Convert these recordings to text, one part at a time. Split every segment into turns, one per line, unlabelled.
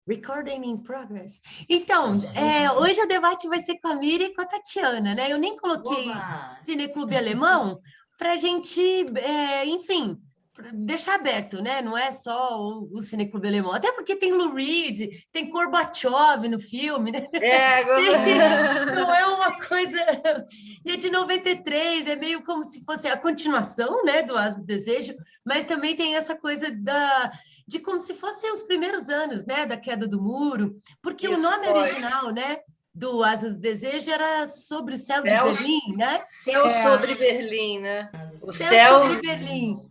Recording in progress. Então, hoje o debate vai ser com a Mira e com a Tatiana, né? Eu nem coloquei
Oba!
Cineclube Alemão para a gente, enfim, deixar aberto, né? Não é só o Cineclube Alemão, até porque tem Lou Reed, tem Gorbachev no filme, né? Não é uma coisa... E é de 93, é meio como se fosse a continuação, né, do Asa do Desejo, mas também tem essa coisa de como se fossem os primeiros anos, né, da queda do muro, porque o nome original, né, do Asas do Desejo era Sobre o Céu de Berlim, né?
Céu sobre Berlim, né? O
Céu sobre Berlim.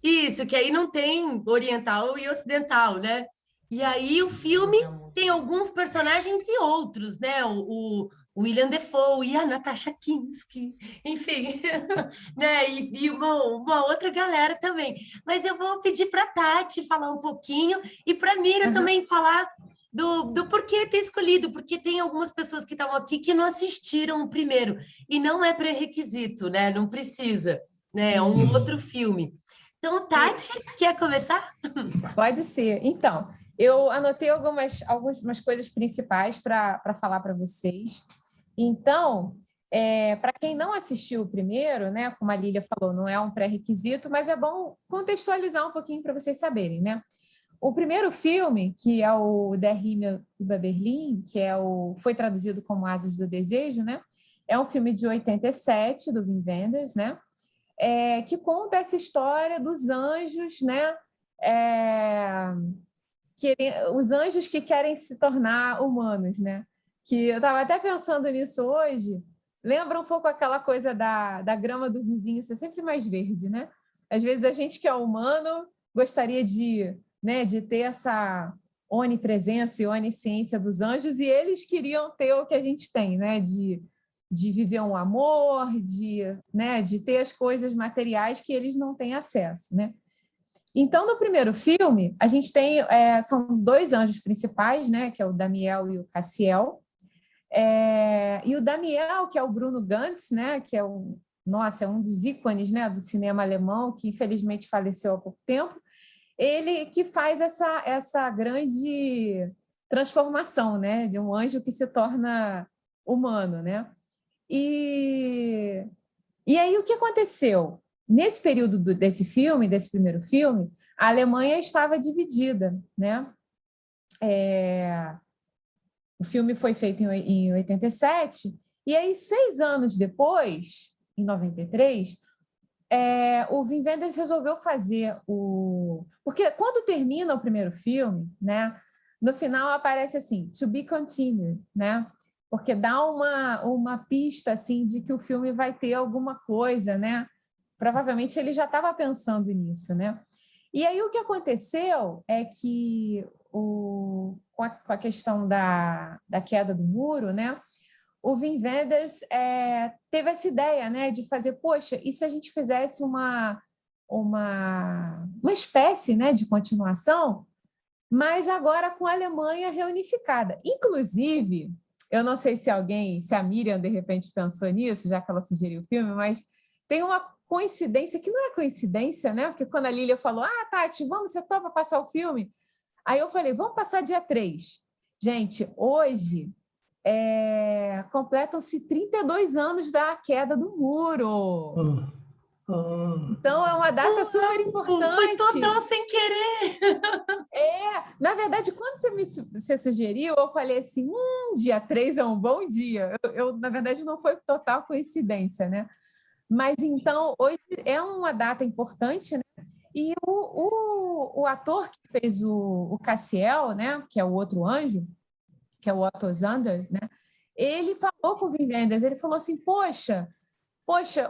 Isso, que aí não tem oriental e ocidental, né? E aí o filme tem alguns personagens e outros, né? O William Defoe e a Natasha Kinski, enfim, né? E uma outra galera também. Mas eu vou pedir para a Tati falar um pouquinho e para a Mira também falar do porquê ter escolhido, porque tem algumas pessoas que estavam aqui que não assistiram o primeiro, e não é pré-requisito, né? Não precisa, né? É um outro filme. Então, Tati, quer começar?
Pode ser. Então, eu anotei algumas coisas principais para falar para vocês. Então, para quem não assistiu o primeiro, né, como a Lília falou, não é um pré-requisito, mas é bom contextualizar um pouquinho para vocês saberem, né? O primeiro filme, que é o Der Himmel über Berlin, que foi traduzido como Asas do Desejo, né? É um filme de 87, do Wim Wenders, né? Que conta essa história dos anjos, né? Os anjos que querem se tornar humanos, né? Que eu estava até pensando nisso hoje, lembra um pouco aquela coisa da grama do vizinho ser sempre mais verde, né? Às vezes a gente que é humano gostaria de ter essa onipresença e onisciência dos anjos, e eles queriam ter o que a gente tem, né? De viver um amor, de ter as coisas materiais que eles não têm acesso, né? Então, no primeiro filme, a gente tem... são dois anjos principais, né? Que é o Damiel e o Cassiel. E o Damiel, que é o Bruno Gantz, né? Que é um dos ícones, né, do cinema alemão, que infelizmente faleceu há pouco tempo. Ele que faz essa grande transformação, né? De um anjo que se torna humano, né? E aí, o que aconteceu? Nesse período desse primeiro filme, a Alemanha estava dividida, né? O filme foi feito em 87, e aí, 6 anos depois, em 93, o Wim Wenders resolveu fazer Porque quando termina o primeiro filme, né, no final aparece assim, to be continued, né? Porque dá uma pista assim, de que o filme vai ter alguma coisa, né? Provavelmente ele já estava pensando nisso, né? E aí o que aconteceu é que, com a questão da queda do muro, né? O Wim Wenders teve essa ideia, né, de fazer, poxa, e se a gente fizesse uma espécie, né, de continuação, mas agora com a Alemanha reunificada. Inclusive, eu não sei se a Miriam, de repente, pensou nisso, já que ela sugeriu o filme, mas tem uma coincidência, que não é coincidência, né? Porque quando a Lília falou, Tati, você topa passar o filme? Aí eu falei, vamos passar dia 3. Gente, hoje completam-se 32 anos da queda do muro. Então, é uma data super importante.
Foi total sem querer.
Na verdade, quando você sugeriu, eu falei assim, dia 3 é um bom dia. Na verdade, não foi total coincidência, né? Mas, então, hoje é uma data importante, né? E o ator que fez o Cassiel, né? Que é o outro anjo, que é o Otto Sanders, né? Ele falou com o Wim Wenders, ele falou assim, poxa,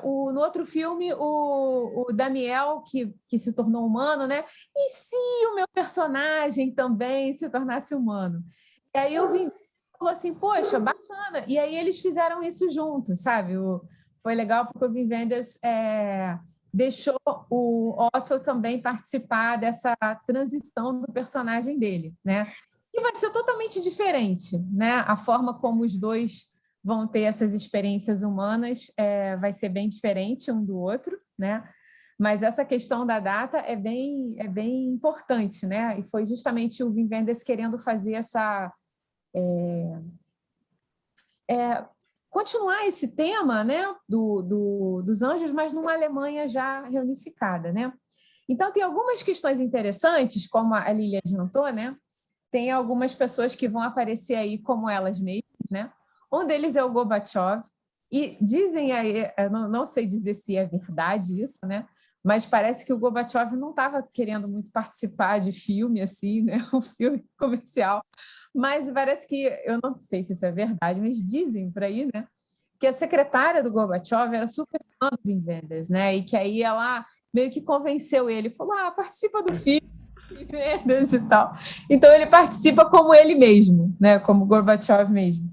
no outro filme, o Damiel, que se tornou humano, né? E se o meu personagem também se tornasse humano? E aí o Wim falou assim, poxa, bacana. E aí eles fizeram isso juntos, sabe? Foi legal porque o Wim Wenders deixou o Otto também participar dessa transição do personagem dele, né? E vai ser totalmente diferente, né? A forma como os dois vão ter essas experiências humanas vai ser bem diferente um do outro, né? Mas essa questão da data é bem importante, né? E foi justamente o Wim Wenders querendo fazer essa... continuar esse tema, né, dos anjos, mas numa Alemanha já reunificada, né? Então, tem algumas questões interessantes, como a Lília adiantou, né? Tem algumas pessoas que vão aparecer aí como elas mesmas, né? Um deles é o Gorbachev, e dizem aí, eu não sei dizer se é verdade isso, né? Mas parece que o Gorbachev não estava querendo muito participar de filme, assim, né? Um filme comercial. Mas parece que, eu não sei se isso é verdade, mas dizem por aí, né? Que a secretária do Gorbachev era super fã do Wim Wenders, né? E que aí ela meio que convenceu ele, falou, participa do filme, Wim Wenders e tal. Então ele participa como ele mesmo, né? Como Gorbachev mesmo.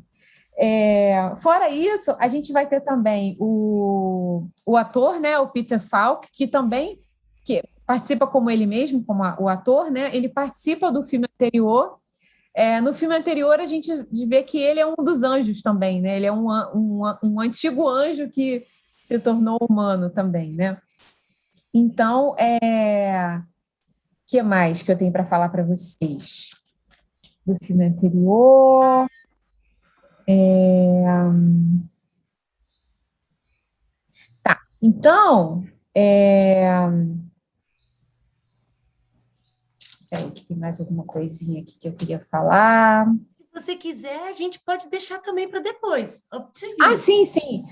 Fora isso, a gente vai ter também o ator, né, o Peter Falk, que também participa como ele mesmo, como o ator, né? Ele participa do filme anterior. No filme anterior, a gente vê que ele é um dos anjos também, né? Ele é um antigo anjo que se tornou humano também, né? Então, que mais que eu tenho para falar para vocês do filme anterior? Então, peraí, que tem mais alguma coisinha aqui que eu queria falar.
Se você quiser, a gente pode deixar também para depois. Up to you.
Sim.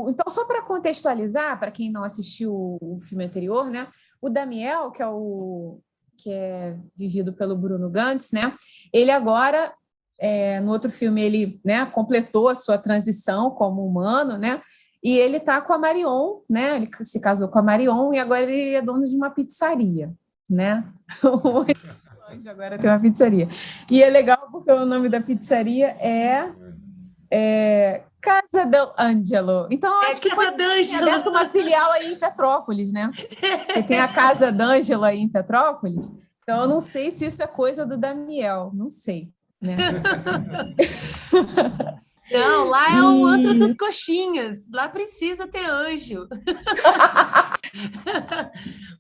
Então, só para contextualizar, para quem não assistiu o filme anterior, né? O Damiel, que é vivido pelo Bruno Gantz, né? Ele agora, no outro filme, ele, né, completou a sua transição como humano, né? E ele está com a Marion, né? Ele se casou com a Marion e agora ele é dono de uma pizzaria, né? Agora tem uma pizzaria. E é legal porque o nome da pizzaria é Casa del Angelo. Então, eu acho que
Casa d'Angelo.
aberto uma filial aí em Petrópolis, né? Porque tem a Casa d'Angelo aí em Petrópolis. Então, eu não sei se isso é coisa do Damiel. Não sei, né?
Não, lá é o outro dos coxinhas. Lá precisa ter anjo.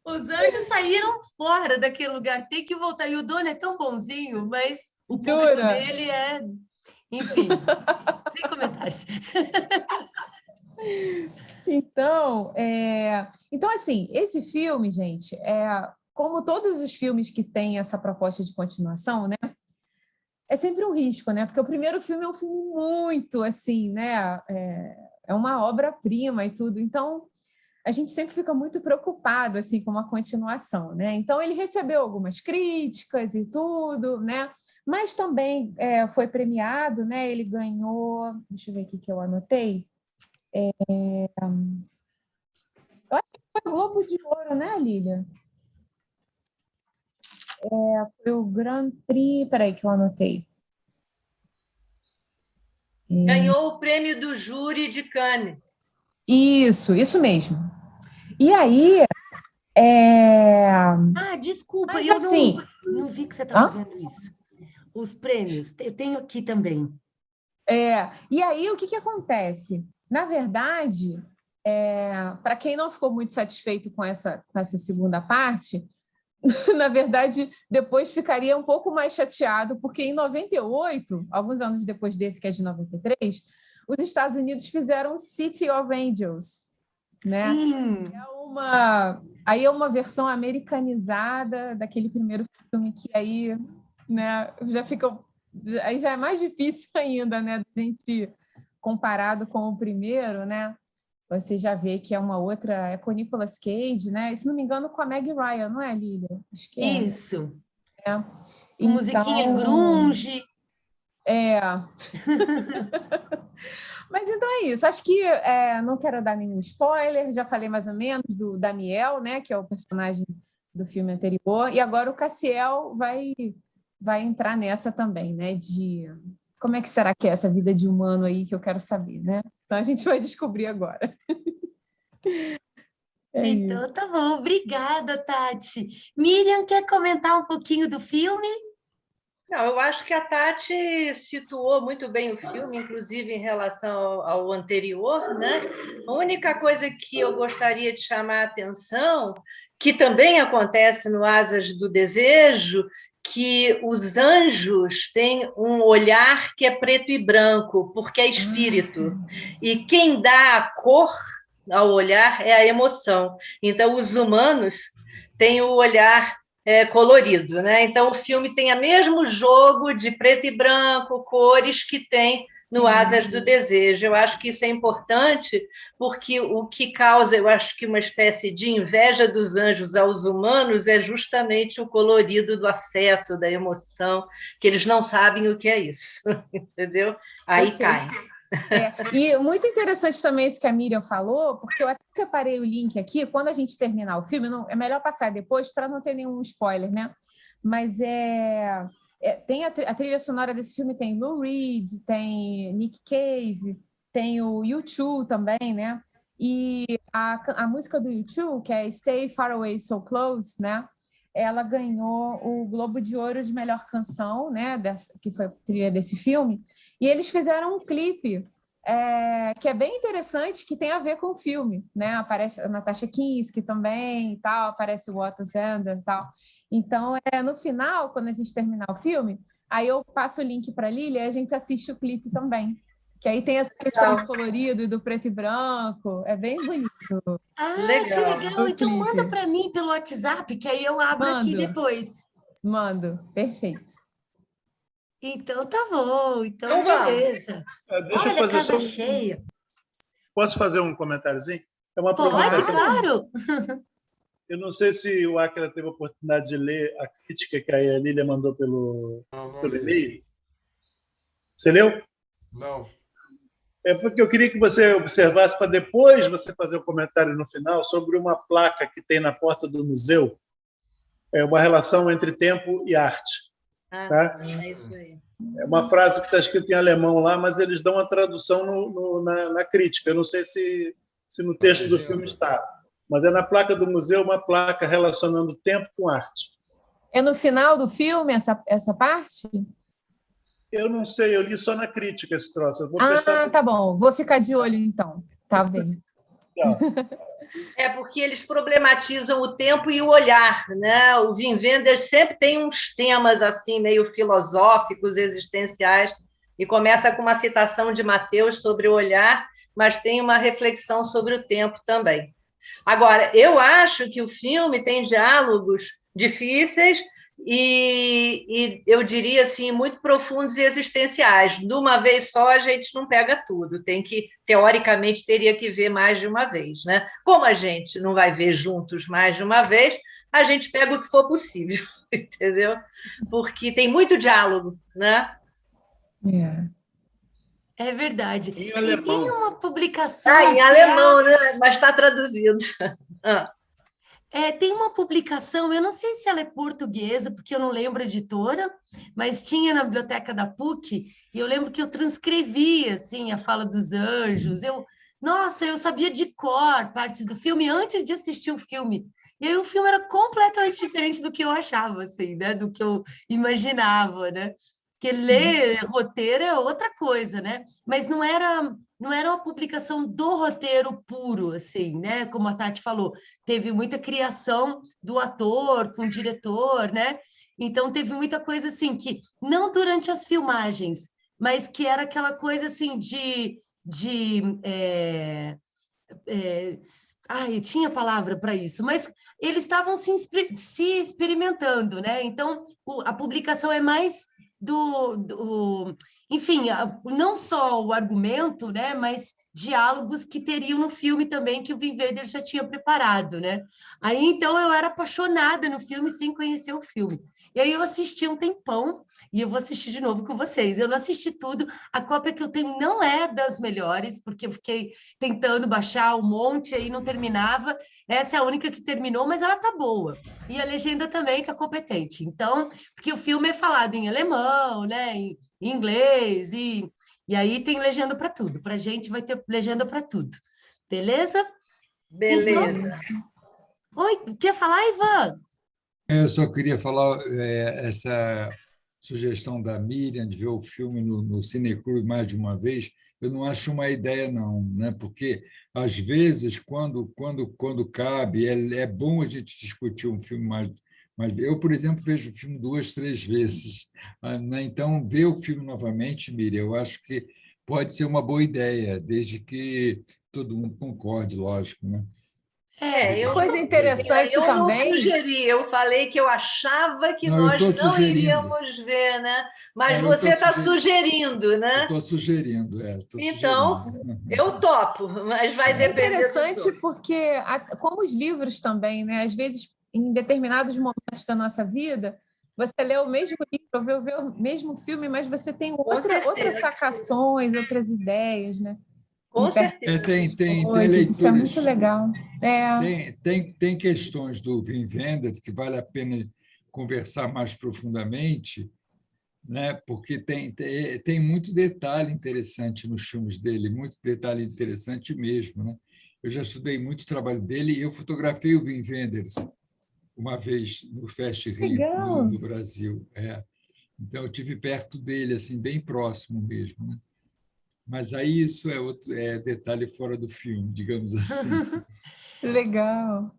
Os anjos saíram fora daquele lugar. Tem que voltar. E o dono é tão bonzinho, mas o público dele é... Enfim, sem comentários.
Então, assim, esse filme, gente, como todos os filmes que têm essa proposta de continuação, né? É sempre um risco, né? Porque o primeiro filme é um filme muito, assim, né? É uma obra-prima e tudo. Então, a gente sempre fica muito preocupado, assim, com uma continuação, né? Então, ele recebeu algumas críticas e tudo, né? Mas também foi premiado, né? Ele ganhou... Deixa eu ver aqui que eu anotei. Eu acho que foi o Globo de Ouro, né, Lília? Foi o Grand Prix... Peraí que eu anotei.
Ganhou o prêmio do júri de Cannes.
Isso mesmo. E aí...
Desculpa,
Mas,
eu
assim,
não vi que você estava vendo isso. Os prêmios, eu tenho aqui também.
E aí, o que acontece? Na verdade, para quem não ficou muito satisfeito com essa segunda parte, na verdade, depois ficaria um pouco mais chateado, porque em 98, alguns anos depois desse, que é de 93, os Estados Unidos fizeram City of Angels, né?
Sim.
Aí é uma versão americanizada daquele primeiro filme que aí, né, aí já é mais difícil ainda, né, da gente comparado com o primeiro, né? Você já vê que é uma outra, é com o Nicolas Cage, né? Se não me engano, com a Meg Ryan, não é, Lília? Acho que é.
Isso.
Então,
musiquinha grunge.
Mas então é isso. Acho que não quero dar nenhum spoiler, já falei mais ou menos do Damiel, né? Que é o personagem do filme anterior, e agora o Cassiel vai entrar nessa também, né? De como é que será que é essa vida de humano aí que eu quero saber, né? Então a gente vai descobrir agora.
Então
isso.
tá bom, obrigada, Tati. Miriam, quer comentar um pouquinho do filme?
Não, eu acho que a Tati situou muito bem o filme, inclusive em relação ao anterior, né? A única coisa que eu gostaria de chamar a atenção, que também acontece no Asas do Desejo, que os anjos têm um olhar que é preto e branco, porque é espírito. E quem dá a cor ao olhar é a emoção. Então, os humanos têm o olhar colorido, né? Então o filme tem o mesmo jogo de preto e branco, cores que tem no Asas do Desejo. Eu acho que isso é importante porque o que causa, eu acho que uma espécie de inveja dos anjos aos humanos é justamente o colorido do afeto, da emoção, que eles não sabem o que é isso, entendeu? Aí cai.
E muito interessante também isso que a Miriam falou, porque eu até separei o link aqui, quando a gente terminar o filme, é melhor passar depois para não ter nenhum spoiler, né? Mas tem a trilha sonora desse filme, tem Lou Reed, tem Nick Cave, tem o U2 também, né? E a música do U2, que é Stay Far Away So Close, né? Ela ganhou o Globo de Ouro de melhor canção, né? Que foi a trilha desse filme. E eles fizeram um clipe que é bem interessante, que tem a ver com o filme, né? Aparece a Natasha Kinski também, e tal, aparece o Otto Sander e tal. Então, no final, quando a gente terminar o filme, aí eu passo o link para a Lília e a gente assiste o clipe também. Que aí tem essa questão do colorido e do preto e branco. É bem bonito.
Que legal. Então manda para mim pelo WhatsApp, que aí eu abro aqui depois.
Mando. Perfeito.
Então tá bom. Então beleza.
Deixa eu fazer casa cheia. Posso fazer um comentáriozinho? É uma
provocação. Claro.
Eu não sei se o Akira teve a oportunidade de ler a crítica que a Lília mandou pelo e-mail. Você leu?
Não.
É porque eu queria que você observasse para depois você fazer o comentário no final sobre uma placa que tem na porta do museu. É uma relação entre tempo e arte. Tá?
É isso aí.
É uma frase que está escrita em alemão lá, mas eles dão a tradução na crítica. Eu não sei se no texto do filme está, mas é na placa do museu uma placa relacionando tempo com arte.
É no final do filme essa parte?
Eu não sei, eu li só na crítica esse troço. Eu vou
tá bom. Vou ficar de olho, então. Tá bem.
É porque eles problematizam o tempo e o olhar, né? O Wim Wenders sempre tem uns temas assim meio filosóficos, existenciais, e começa com uma citação de Mateus sobre o olhar, mas tem uma reflexão sobre o tempo também. Agora, eu acho que o filme tem diálogos difíceis e eu diria assim, muito profundos e existenciais. De uma vez só a gente não pega tudo, teoricamente teria que ver mais de uma vez, né? Como a gente não vai ver juntos mais de uma vez, a gente pega o que for possível, entendeu? Porque tem muito diálogo, né?
É verdade.
Em alemão.
E tem uma publicação...
em alemão, né? Mas está traduzido.
Tem uma publicação, eu não sei se ela é portuguesa, porque eu não lembro a editora, mas tinha na biblioteca da PUC, e eu lembro que eu transcrevi assim, a fala dos anjos. Eu sabia de cor partes do filme antes de assistir o filme. E aí o filme era completamente diferente do que eu achava, assim, né? Do que eu imaginava, né? Porque ler roteiro é outra coisa, né? Mas não era uma publicação do roteiro puro, assim, né? Como a Tati falou, teve muita criação do ator com o diretor, né? Então teve muita coisa assim que não durante as filmagens, mas que era aquela coisa assim eu tinha palavra para isso, mas eles estavam se experimentando, né? Então a publicação é mais enfim, não só o argumento, né, mas diálogos que teriam no filme também, que o Wim Wenders já tinha preparado, né? Aí, então, eu era apaixonada no filme sem conhecer o filme. E aí eu assisti um tempão, e eu vou assistir de novo com vocês. Eu não assisti tudo, a cópia que eu tenho não é das melhores, porque eu fiquei tentando baixar um monte, aí não terminava. Essa é a única que terminou, mas ela tá boa. E a legenda também tá competente. Então, porque o filme é falado em alemão, né, em inglês, e aí tem legenda para tudo. Para a gente vai ter legenda para tudo. Beleza?
Beleza.
Então... Oi, quer falar, Ivan?
Eu só queria falar sugestão da Miriam de ver o filme no Cineclube mais de uma vez, eu não acho uma ideia, não, né? Porque, às vezes, quando cabe, é bom a gente discutir um filme mais. Mas eu, por exemplo, vejo o filme 2, 3 vezes. Né? Então, ver o filme novamente, Miriam, eu acho que pode ser uma boa ideia, desde que todo mundo concorde, lógico. Né?
Coisa interessante
eu
também.
não sugeri, eu falei que eu achava que nós não iríamos ver, né? Mas você está sugerindo, né?
Estou sugerindo,
Então, eu topo, mas vai depender.
É interessante porque, como os livros também, né? Às vezes, em determinados momentos da nossa vida, você lê o mesmo livro, vê o mesmo filme, mas você tem outras sacações, outras ideias, né?
Com certeza.
Tem leituras.
Isso é muito legal.
Tem questões do Wim Wenders que vale a pena conversar mais profundamente, né? Porque tem muito detalhe interessante nos filmes dele, muito detalhe interessante mesmo. Né? Eu já estudei muito o trabalho dele e eu fotografei o Wim Wenders uma vez no Fest Rio, no Brasil. Então, eu estive perto dele, assim, bem próximo mesmo. Né? Mas aí isso é detalhe fora do filme, digamos assim.
Legal.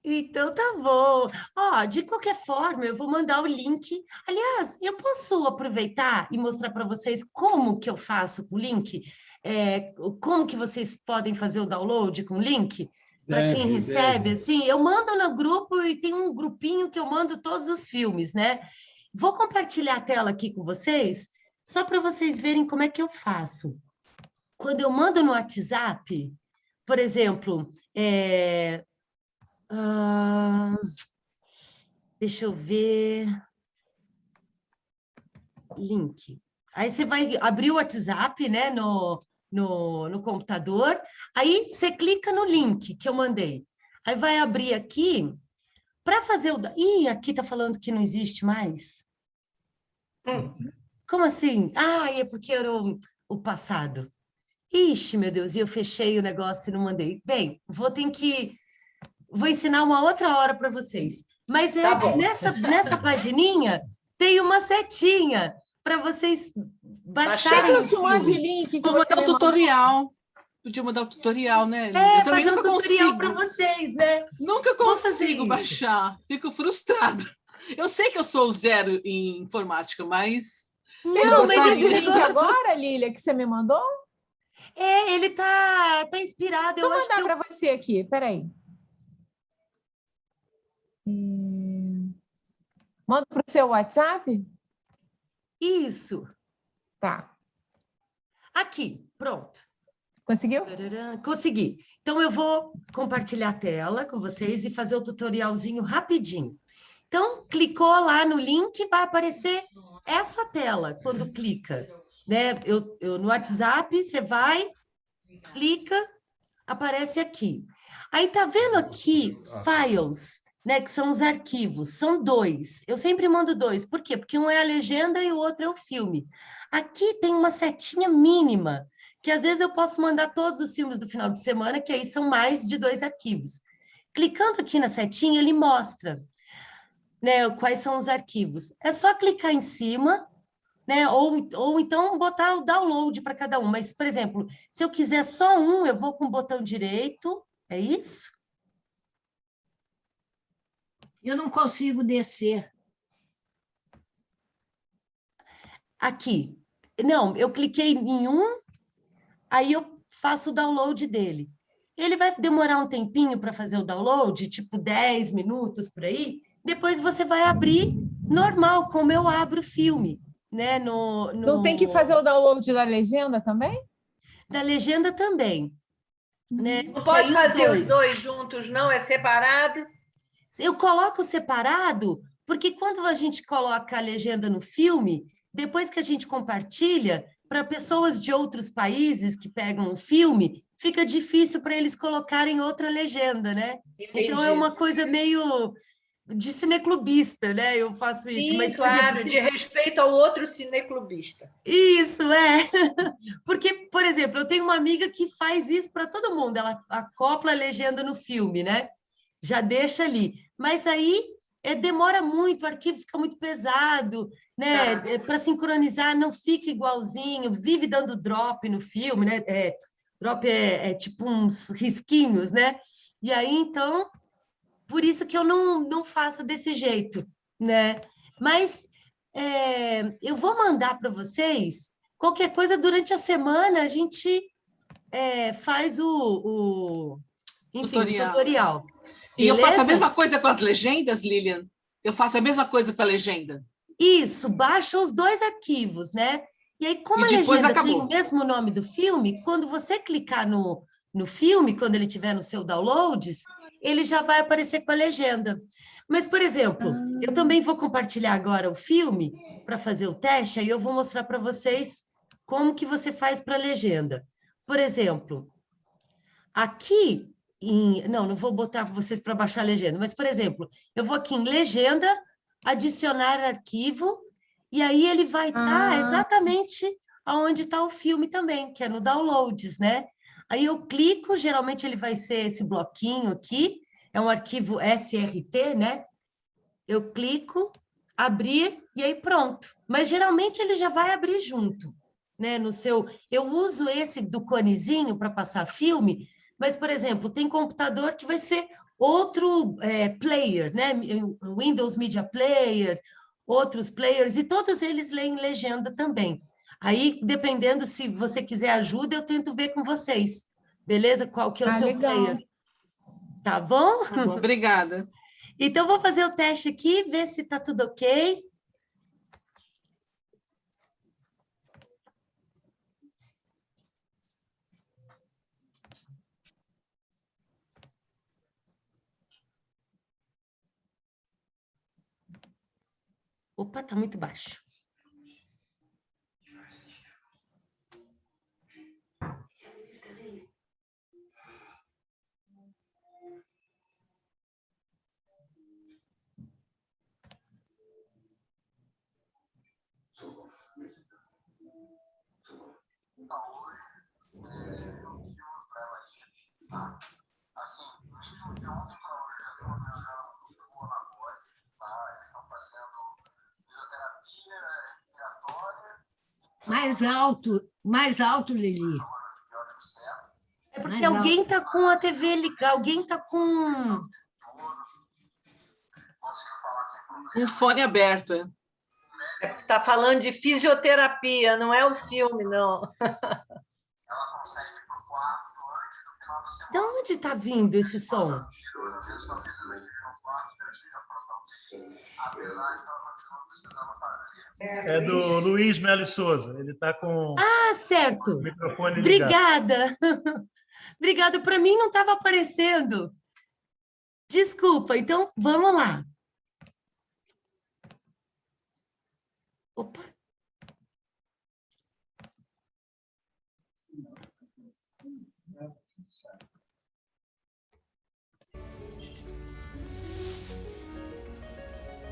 Então tá bom. De qualquer forma, eu vou mandar o link. Aliás, eu posso aproveitar e mostrar para vocês como que eu faço com o link? Como que vocês podem fazer o download com o link? Para quem recebe, assim, eu mando no grupo e tem um grupinho que eu mando todos os filmes, né? Vou compartilhar a tela aqui com vocês, só para vocês verem como é que eu faço. Quando eu mando no WhatsApp, por exemplo, deixa eu ver. Link. Aí você vai abrir o WhatsApp, né, no computador, aí você clica no link que eu mandei. Aí vai abrir aqui, para fazer o... Ih, aqui está falando que não existe mais. Como assim? É porque era o passado. Ixi, meu Deus, e eu fechei o negócio e não mandei. Bem, vou ensinar uma outra hora para vocês. Mas nessa pagininha tem uma setinha para vocês baixarem.
Eu te mando o link que você
mandar o tutorial. Podia mandar o tutorial, né?
Eu fazer um tutorial para vocês, né?
Nunca consigo baixar. Fico frustrada. Eu sei que eu sou zero em informática, mas...
Não, mas esse link agora, Lília, que você me mandou?
Ele tá inspirado.
Vou mandar para você aqui, peraí. Manda para o seu WhatsApp?
Isso.
Tá.
Aqui, pronto.
Conseguiu?
Consegui. Então, eu vou compartilhar a tela com vocês e fazer o tutorialzinho rapidinho. Então, clicou lá no link, vai aparecer essa tela quando clica. Né? No WhatsApp, você vai, clica, aparece aqui. Aí, tá vendo aqui, files, né, que são os arquivos, são 2. Eu sempre mando 2. Por quê? Porque um é a legenda e o outro é o filme. Aqui tem uma setinha mínima, que às vezes eu posso mandar todos os filmes do final de semana, que aí são mais de 2 arquivos. Clicando aqui na setinha, ele mostra, né, quais são os arquivos. É só clicar em cima, né, ou então botar o download para cada um. Mas, por exemplo, se eu quiser só um, eu vou com o botão direito, é isso?
Eu não consigo descer.
Aqui. Não, eu cliquei em um, aí eu faço o download dele. Ele vai demorar um tempinho para fazer o download, tipo 10 minutos por aí. Depois você vai abrir normal, como eu abro o filme. Né?
Não tem que fazer o download da legenda também?
Da legenda também. Né?
Não pode fazer os dois juntos, não? É separado?
Eu coloco separado, porque quando a gente coloca a legenda no filme, depois que a gente compartilha, para pessoas de outros países que pegam o filme, fica difícil para eles colocarem outra legenda, né?
Entendi.
Então, é uma coisa meio de cineclubista, né? Eu faço isso.
Sim, mas, claro, exemplo, de respeito ao outro cineclubista.
Isso, Porque, por exemplo, eu tenho uma amiga que faz isso para todo mundo, ela acopla a legenda no filme, né? Já deixa ali. Mas aí demora muito, o arquivo fica muito pesado, né? Para sincronizar não fica igualzinho, vive dando drop no filme, né? Drop é tipo uns risquinhos, né? E aí, então, por isso que eu não faço desse jeito, né? Mas eu vou mandar para vocês, qualquer coisa durante a semana a gente faz enfim, o tutorial.
E eu faço a mesma coisa com as legendas, Lilian? Eu faço a mesma coisa com a legenda?
Isso, baixa os 2 arquivos, né? E aí, como a legenda tem o mesmo nome do filme, quando você clicar no filme, quando ele estiver no seu downloads, ele já vai aparecer com a legenda. Mas, por exemplo, eu também vou compartilhar agora o filme para fazer o teste, aí eu vou mostrar para vocês como que você faz para a legenda. Por exemplo, aqui não vou botar vocês para baixar a legenda, mas, por exemplo, eu vou aqui em legenda, adicionar arquivo, e aí ele vai estar exatamente onde está o filme também, que é no downloads, né? Aí eu clico, geralmente ele vai ser esse bloquinho aqui, é um arquivo SRT, né? Eu clico, abrir, e aí pronto. Mas geralmente ele já vai abrir junto, né? Eu uso esse do conezinho para passar filme, mas, por exemplo, tem computador que vai ser outro player, né? Windows Media Player, outros players, e todos eles leem legenda também. Aí, dependendo se você quiser ajuda, eu tento ver com vocês, beleza? Qual que é o seu player. Tá bom?
Tá bom, obrigada.
Então, vou fazer o teste aqui, ver se está tudo ok. Opa, está muito baixo.
Assim, mesmo de ontem para hoje, eu estou viajando por laboratório, tá? Eles estão fazendo fisioterapia respiratória.
Mais alto, Lili.
É porque alguém está com a TV ligada, alguém está com...
Um fone aberto,
Está falando de fisioterapia, não é o filme, não.
Ela consegue ir para o quarto antes do final da semana.
De onde está vindo esse som?
Apesar de ela continuar precisando fazer.
É do Luiz Melo Souza. Ele está com
certo.
o microfone ligado.
Obrigada. Obrigada. Para mim não estava aparecendo. Desculpa. Então, vamos lá. Opa.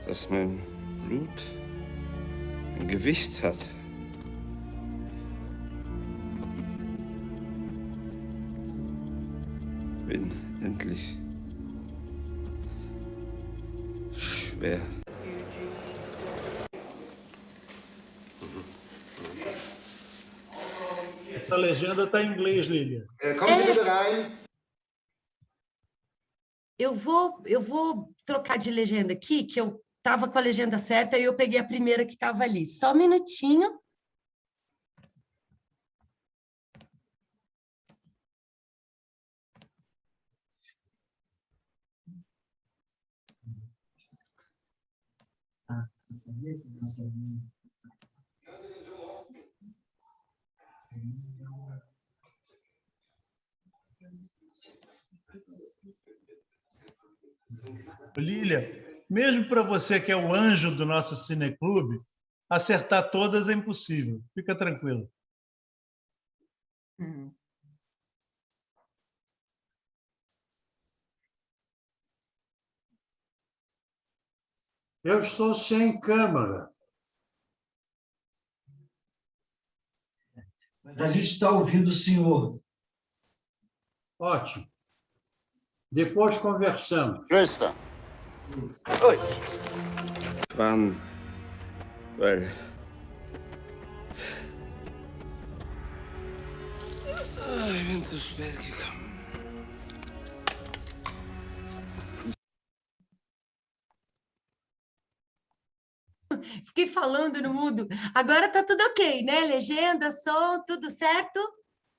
Dass mein Blut ein Gewicht hat. Bin endlich schwer.
Essa legenda está em inglês, Lilian.
Kommen Sie bitte rein.
Eu vou trocar de legenda aqui, que eu estava com a legenda certa e eu peguei a primeira que estava ali. Só um minutinho.
Lilian, mesmo para você que é o anjo do nosso cineclube, acertar todas é impossível. Fica tranquilo.
Eu estou sem câmera.
Mas a gente está ouvindo o senhor.
Ótimo. Depois conversamos.
Größter. Oi. Wann? Weil. Ich bin zu spät gekommen.
Fiquei falando no mudo. Agora tá tudo ok, né? Legenda, som, tudo certo?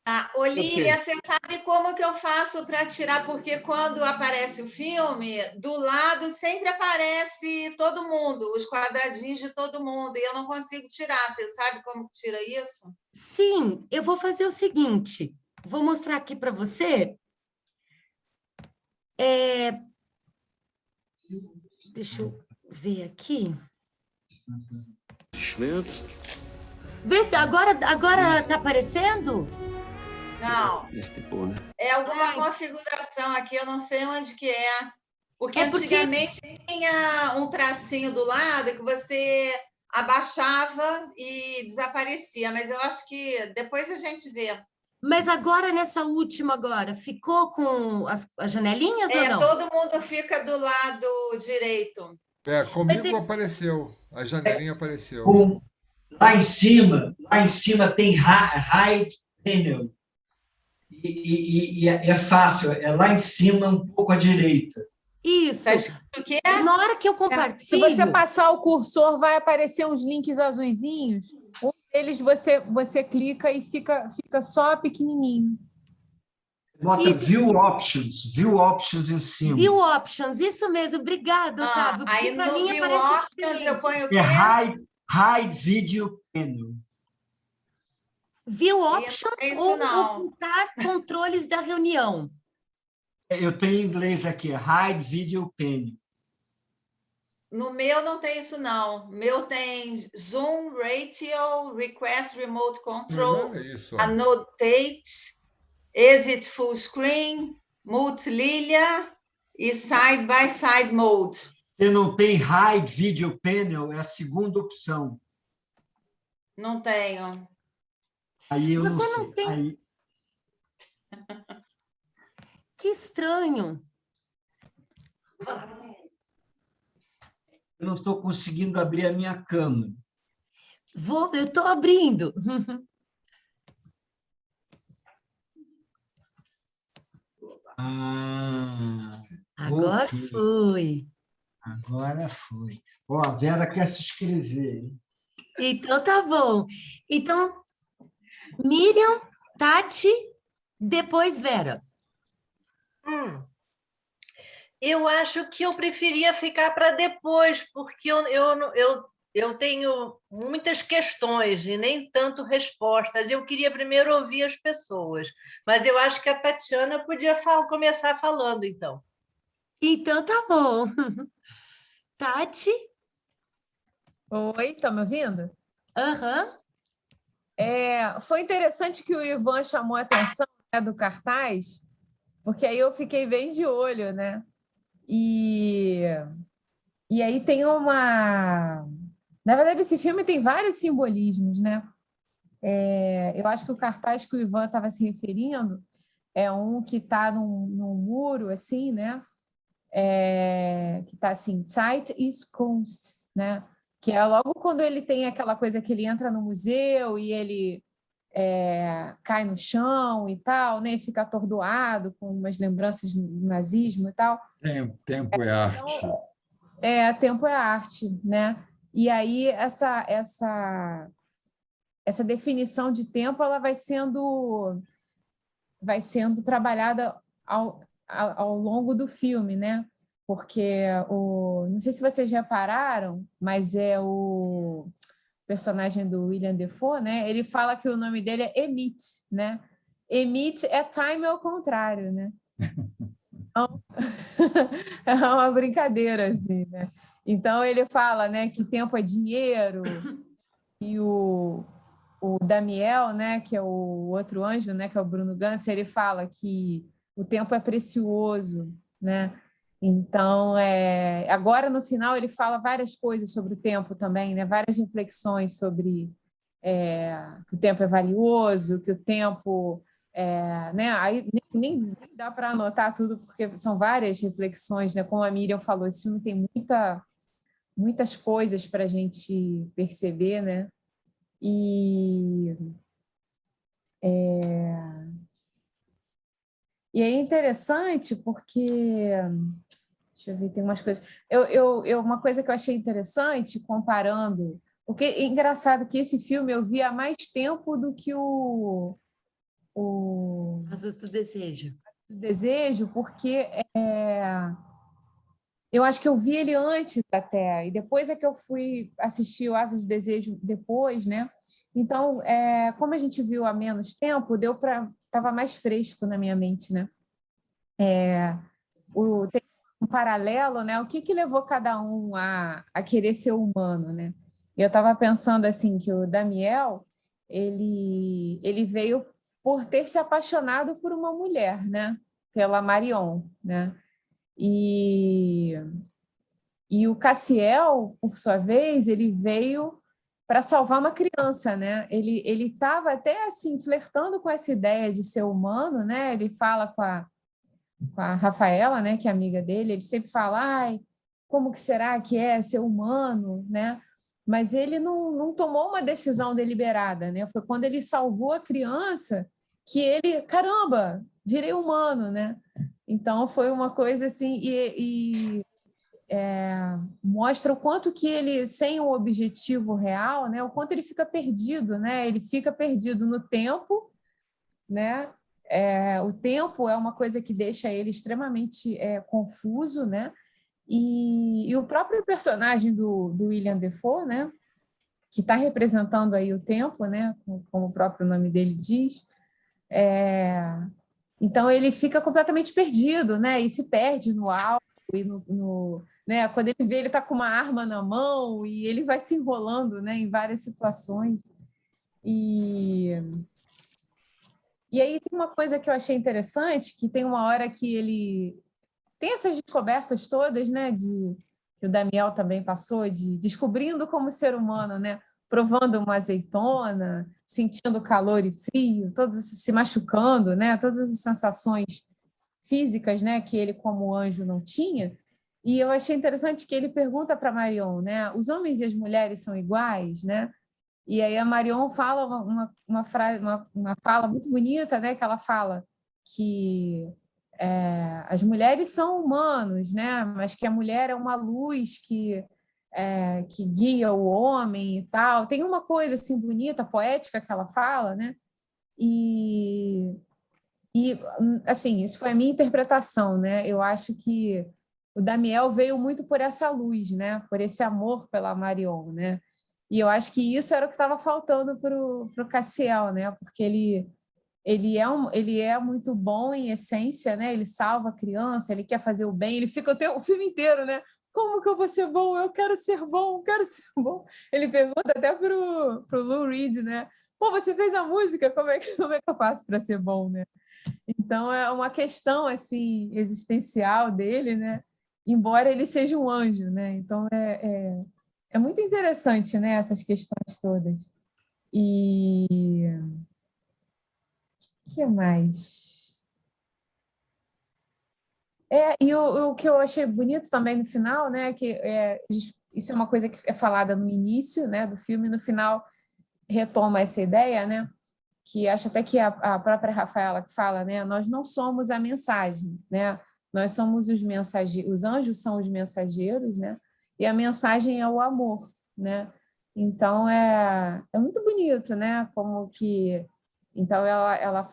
Ah, Olívia, você sabe como que eu faço para tirar? Porque quando aparece o filme, do lado sempre aparece todo mundo, os quadradinhos de todo mundo, e eu não consigo tirar. Você sabe como que tira isso?
Sim, eu vou fazer o seguinte. Vou mostrar aqui para você. Deixa eu ver aqui.
Schmerz?
Vê se agora tá aparecendo?
Não.
Ist die Bohne.
É alguma configuração aqui, eu não sei onde que é. Porque
porque
antigamente tinha um tracinho do lado que você abaixava e desaparecia, mas eu acho que depois a gente vê.
Mas agora, nessa última agora, ficou com as janelinhas ou não?
Todo mundo fica do lado direito.
Comigo apareceu, a janelinha apareceu.
Lá em cima tem hide panel. E é fácil, é lá em cima, um pouco à direita.
Isso.
O quê?
Na hora que eu compartilho...
Se você passar o cursor, vai aparecer uns links azuisinhos. Um deles você clica e fica só pequenininho.
Bota View Options em cima.
View Options, isso mesmo. Obrigada, Otávio.
Aí
para
no
mim
View
aparece
Options eu ponho o quê?
Hide Video Panel.
View Options ou
não.
ocultar controles da reunião?
Eu tenho em inglês aqui, Hide Video Panel.
No meu não tem isso, não. O meu tem Zoom, Ratio, Request Remote Control, Annotate, Exit Full Screen, Mute Lilia e Side by Side Mode.
Se não tem Hide Video Panel, é a segunda opção.
Não tenho.
Aí eu
Você
não sei.
tem...
Aí...
Que estranho.
Eu não estou conseguindo abrir a minha câmera.
Eu estou abrindo. Agora
okay.
foi.
Agora foi. Ó, a Vera quer se inscrever, hein?
Então, tá bom. Então, Miriam, Tati, depois Vera.
Eu acho que eu preferia ficar para depois, porque eu tenho muitas questões e nem tanto respostas. Eu queria primeiro ouvir as pessoas, mas eu acho que a Tatiana podia começar falando, então.
Então, tá bom. Tati?
Oi, estão me ouvindo?
Aham.
Foi interessante que o Ivan chamou a atenção, né, do cartaz, porque aí eu fiquei bem de olho, né? E aí tem uma... Na verdade, esse filme tem vários simbolismos, né? Eu acho que o cartaz que o Ivan estava se referindo é um que está num muro, assim, né? Que está assim, Zeit ist Kunst, né? Que é logo quando ele tem aquela coisa que ele entra no museu e ele cai no chão e tal, né? E fica atordoado com umas lembranças do nazismo e tal.
Tempo é arte.
Tempo é arte, né? E aí essa definição de tempo ela vai sendo trabalhada ao longo do filme, né? Porque não sei se vocês repararam, mas o personagem do William Dafoe, né? Ele fala que o nome dele é Emmett, né? Emmett é time ao contrário, né? Então, é uma brincadeira, assim, né? Então, ele fala, né, que tempo é dinheiro, e o Damiel, né, que é o outro anjo, né, que é o Bruno Gantz, ele fala que o tempo é precioso, né? Então, agora, no final, ele fala várias coisas sobre o tempo também, né? Várias reflexões sobre que o tempo é valioso, que o tempo... né? Aí, nem dá para anotar tudo, porque são várias reflexões, né? Como a Miriam falou, esse filme tem muitas coisas para a gente perceber, né? E é interessante porque, deixa eu ver, tem umas coisas. Uma coisa que eu achei interessante, comparando, porque é engraçado que esse filme eu vi há mais tempo do que o
Asas do Desejo.
Porque eu acho que eu vi ele antes até, e depois é que eu fui assistir o Asas do Desejo depois, né? Então, como a gente viu há menos tempo, estava mais fresco na minha mente, né? Tem um paralelo, né? O que levou cada um a querer ser humano, né? Eu estava pensando assim que o Damiel ele veio por ter se apaixonado por uma mulher, né? Pela Marion, né? E o Cassiel, por sua vez, ele veio para salvar uma criança, né? Ele estava até assim flertando com essa ideia de ser humano, né? Ele fala com a Rafaela, né? Que é amiga dele. Ele sempre fala, ai, como que será que é ser humano, né? Mas ele não tomou uma decisão deliberada, né? Foi quando ele salvou a criança que ele, caramba, virei humano, né? Então foi uma coisa assim mostra o quanto que ele, sem um objetivo real, né, o quanto ele fica perdido, né? Ele fica perdido no tempo, né? O tempo é uma coisa que deixa ele extremamente confuso, né? E o próprio personagem do William Dafoe, né, que está representando aí o tempo, né, como o próprio nome dele diz, então ele fica completamente perdido, né? E se perde no álcool e né? Quando ele vê, ele está com uma arma na mão e ele vai se enrolando, né, em várias situações. E aí tem uma coisa que eu achei interessante, que tem uma hora que ele tem essas descobertas todas, né, que o Damiel também passou, de descobrindo como ser humano, né, provando uma azeitona, sentindo calor e frio, todos se machucando, né, todas as sensações físicas, né, que ele como anjo não tinha. E eu achei interessante que ele pergunta para Marion, né, os homens e as mulheres são iguais, né? E aí a Marion fala uma fala muito bonita, né, que ela fala que as mulheres são humanos, né, mas que a mulher é uma luz que guia o homem e tal. Tem uma coisa assim bonita, poética que ela fala, né? E assim, isso foi a minha interpretação, né? Eu acho que o Damiel veio muito por essa luz, né? Por esse amor pela Marion, né? E eu acho que isso era o que estava faltando para o Cassiel, né? Porque ele é muito bom em essência, né? Ele salva a criança, ele quer fazer o bem, ele fica o filme inteiro, né? Como que eu vou ser bom? Eu quero ser bom, quero ser bom. Ele pergunta até pro Lou Reed, né? Pô, você fez a música, como é que eu faço para ser bom, né? Então é uma questão assim existencial dele, né? Embora ele seja um anjo, né? Então é muito interessante, né? Essas questões todas. E o que mais? E o que eu achei bonito também no final, né? Que isso é uma coisa que é falada no início, né? Do filme, no final retoma essa ideia, né? Que acho até que a própria Rafaela que fala, né? Nós não somos a mensagem, né? Nós somos os mensageiros, os anjos são os mensageiros, né? E a mensagem é o amor, né? Então é muito bonito, né? Como que então ela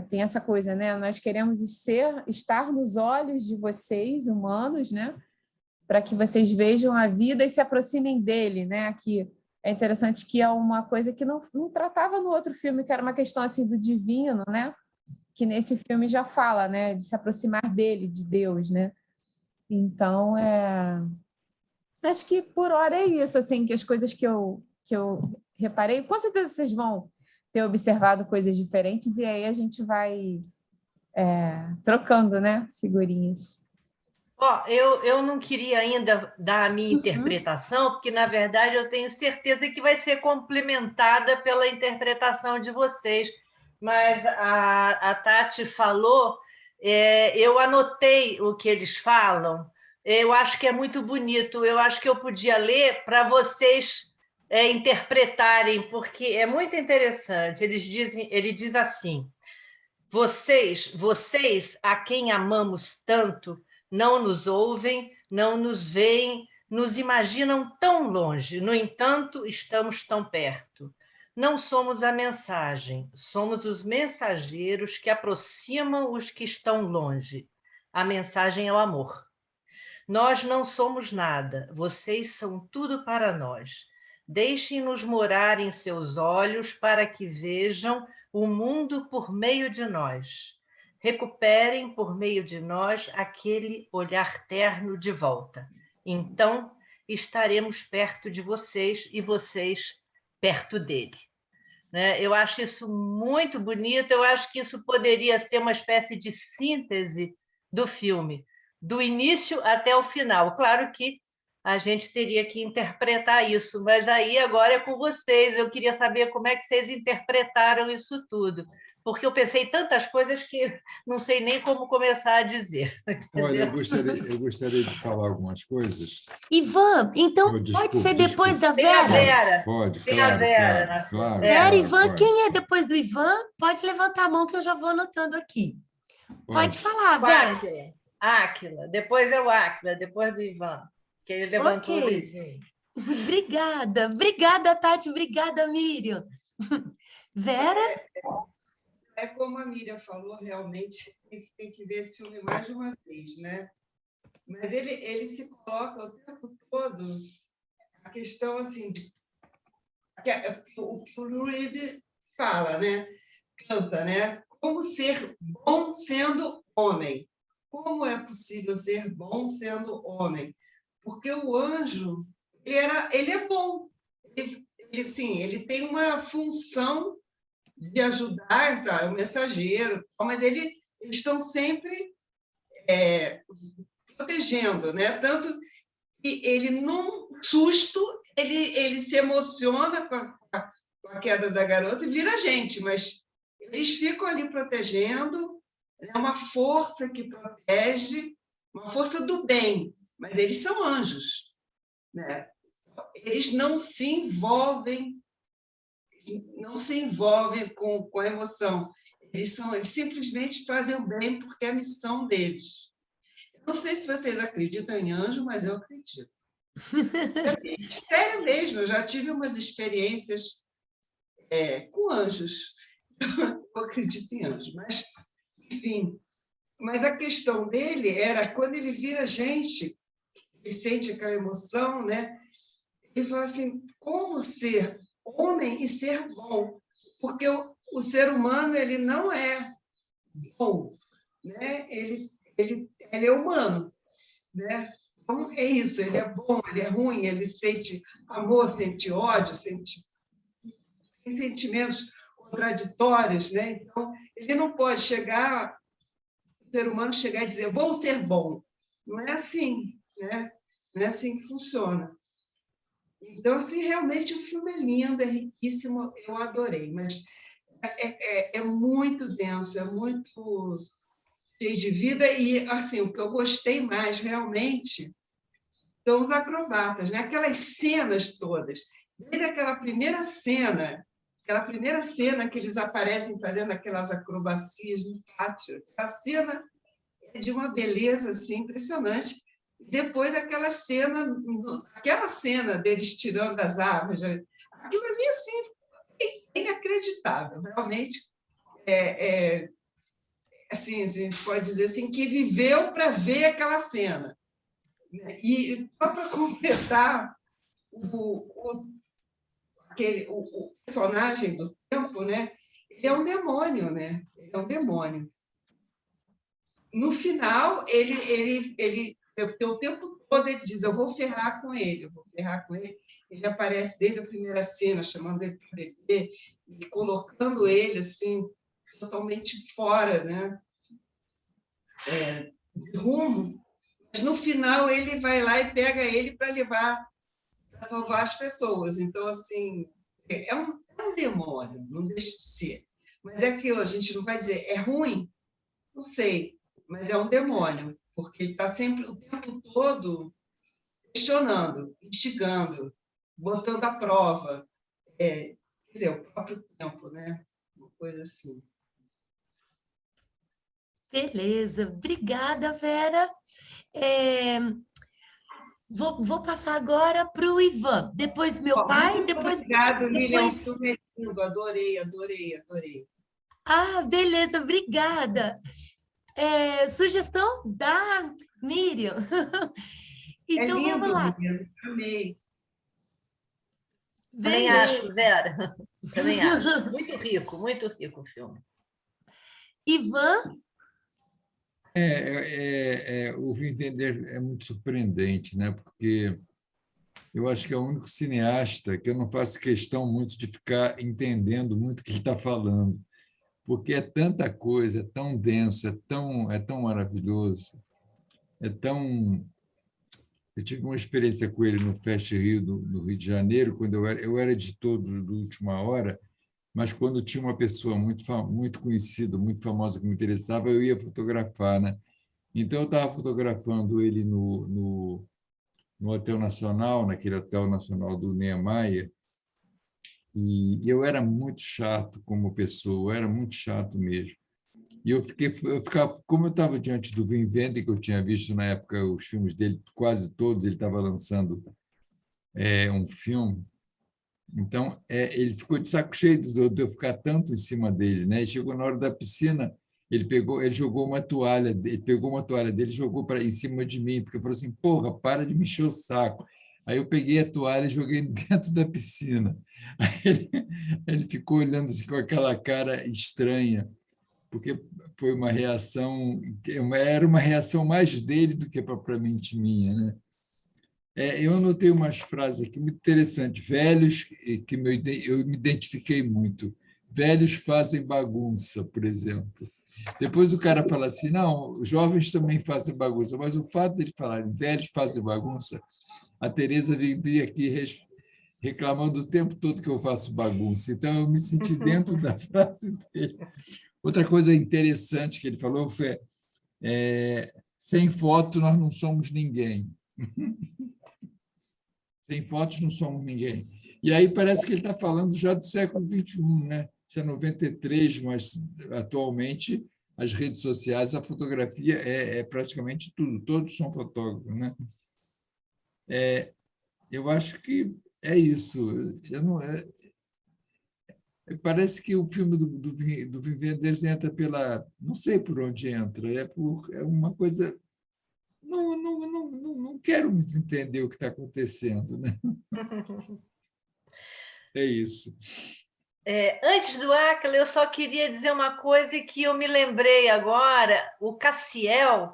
tem essa coisa, né? Nós queremos estar nos olhos de vocês, humanos, né? Para que vocês vejam a vida e se aproximem dele, né? Que é interessante que é uma coisa que não tratava no outro filme, que era uma questão assim do divino, né? Que nesse filme já fala, né? De se aproximar dele, de Deus, né? Então, acho que por hora é isso, assim, que as coisas que eu reparei, com certeza vocês vão ter observado coisas diferentes e aí a gente vai trocando, né? Figurinhas.
Eu não queria ainda dar a minha interpretação, porque, na verdade, eu tenho certeza que vai ser complementada pela interpretação de vocês, mas a Tati falou, eu anotei o que eles falam, eu acho que é muito bonito, eu acho que eu podia ler para vocês interpretarem, porque é muito interessante. Ele diz assim: vocês a quem amamos tanto, não nos ouvem, não nos veem, nos imaginam tão longe, no entanto, estamos tão perto. Não somos a mensagem, somos os mensageiros que aproximam os que estão longe. A mensagem é o amor. Nós não somos nada, vocês são tudo para nós. Deixem-nos morar em seus olhos para que vejam o mundo por meio de nós. Recuperem por meio de nós aquele olhar terno de volta. Então, estaremos perto de vocês e vocês perto dele. Né? Eu acho isso muito bonito, eu acho que isso poderia ser uma espécie de síntese do filme, do início até o final. Claro que a gente teria que interpretar isso, mas aí agora é com vocês. Eu queria saber como é que vocês interpretaram isso tudo, porque eu pensei tantas coisas que não sei nem como começar a dizer.
Olha, eu gostaria de falar algumas coisas.
Ivan, então pode ser depois da Vera?
Tem a Vera.
Pode,
Tem
claro,
a Vera.
claro.
Vera, Ivan,
pode.
quem é depois do Ivan? Pode levantar a mão que eu já vou anotando aqui. Pode falar, Vera.
Áquila. Depois é o Áquila, depois do Ivan, que ele levantou o dedinho.
Obrigada, Tati. Obrigada, Miriam. Vera?
É como a Miriam falou, realmente tem que ver esse filme mais de uma vez, né? Mas ele se coloca o tempo todo a questão assim de o que o Lou Reed fala, né? Canta, né? Como ser bom sendo homem? Como é possível ser bom sendo homem? Porque o anjo, ele é bom. Ele tem uma função de ajudar, tá? É um mensageiro, mas eles estão sempre protegendo, né? Tanto que ele, num susto, ele se emociona com a queda da garota e vira gente, mas eles ficam ali protegendo, é uma força que protege, uma força do bem, mas eles são anjos, né? Eles não se envolvem com a emoção. Eles simplesmente fazem o bem porque é a missão deles. Eu não sei se vocês acreditam em anjo, mas eu acredito. Sério mesmo, eu já tive umas experiências com anjos. Eu acredito em anjos, mas, enfim. Mas a questão dele era, quando ele vira gente, ele sente aquela emoção, né? Ele fala assim, como ser homem e ser bom? Porque o ser humano, ele não é bom, né? Ele é humano, né? Então, é isso, ele é bom, ele é ruim, ele sente amor, sente ódio, tem sentimentos contraditórios, né? Então, ele não pode chegar, o ser humano chegar e dizer, vou ser bom. Não é assim, né? Não é assim que funciona. Então, assim, realmente o filme é lindo, é riquíssimo, eu adorei, mas é muito denso, é muito cheio de vida, e assim, o que eu gostei mais realmente são os acrobatas, né? Aquelas cenas todas, desde aquela primeira cena que eles aparecem fazendo aquelas acrobacias no pátio, a cena é de uma beleza assim, impressionante. Depois aquela cena deles tirando as armas, aquilo ali assim, é inacreditável, realmente. Assim, a gente pode dizer assim, que viveu para ver aquela cena. E só para completar, o personagem do tempo, né? Ele é um demônio, né? Ele é um demônio. No final, ele o tempo todo ele diz, eu vou ferrar com ele, eu vou ferrar com ele. Ele aparece desde a primeira cena, chamando ele para beber e colocando ele assim, totalmente fora, né? De rumo. Mas no final ele vai lá e pega ele para levar, para salvar as pessoas. Então, assim, é um demônio, não deixa de ser. Mas é aquilo, a gente não vai dizer, é ruim? Não sei, mas é um demônio, porque ele está sempre, o tempo todo, questionando, instigando, botando à prova. Quer dizer, o próprio tempo, né? Uma coisa assim.
Beleza, obrigada, Vera. Vou passar agora para o Ivan, depois meu pai, depois...
Obrigada, Miriam,
depois...
um filme lindo, adorei, adorei, adorei.
Ah, beleza, obrigada. Sugestão da Miriam. Então,
lindo,
vamos lá.
Miriam, amei.
Também acho, Vera. Também acho. Muito rico o filme.
Ivan?
O Vim Vender é muito surpreendente, né? Porque eu acho que é o único cineasta que eu não faço questão muito de ficar entendendo muito o que ele está falando, porque é tanta coisa, é tão denso, é tão maravilhoso, é tão... Eu tive uma experiência com ele no Fest Rio, no Rio de Janeiro, quando eu era editor do Última Hora, mas quando tinha uma pessoa muito conhecida, muito famosa que me interessava, eu ia fotografar, né? Então, eu estava fotografando ele no Hotel Nacional, naquele Hotel Nacional do Niemeyer, e eu era muito chato como pessoa, eu era muito chato mesmo. E eu ficava, como eu estava diante do Wim Wenders, que eu tinha visto na época os filmes dele, quase todos, ele estava lançando um filme. Então, ele ficou de saco cheio de eu ficar tanto em cima dele, né? E chegou na hora da piscina, ele jogou uma toalha, ele pegou uma toalha dele e jogou em cima de mim, porque falou assim: porra, para de me encher o saco. Aí eu peguei a toalha e joguei dentro da piscina. Aí ele ficou olhando assim, com aquela cara estranha, porque foi uma reação, era uma reação mais dele do que propriamente minha, né? Eu anotei umas frases aqui muito interessantes. Velhos, que eu me identifiquei muito. Velhos fazem bagunça, por exemplo. Depois o cara fala assim: não, os jovens também fazem bagunça, mas o fato de eles falarem velhos fazem bagunça, a Tereza vivia aqui reclamando o tempo todo que eu faço bagunça. Então, eu me senti dentro da frase dele. Outra coisa interessante que ele falou foi: sem foto nós não somos ninguém. Sem fotos não somos ninguém. E aí parece que ele está falando já do século XXI, né? Isso é 93, mas atualmente as redes sociais, a fotografia é praticamente tudo, todos são fotógrafos, né? Eu acho que é isso. Parece que o filme do Wim Wenders entra pela... Não sei por onde entra, é uma coisa... Não quero muito entender o que está acontecendo, né? É isso.
Antes do Áquila, eu só queria dizer uma coisa que eu me lembrei agora. O Cassiel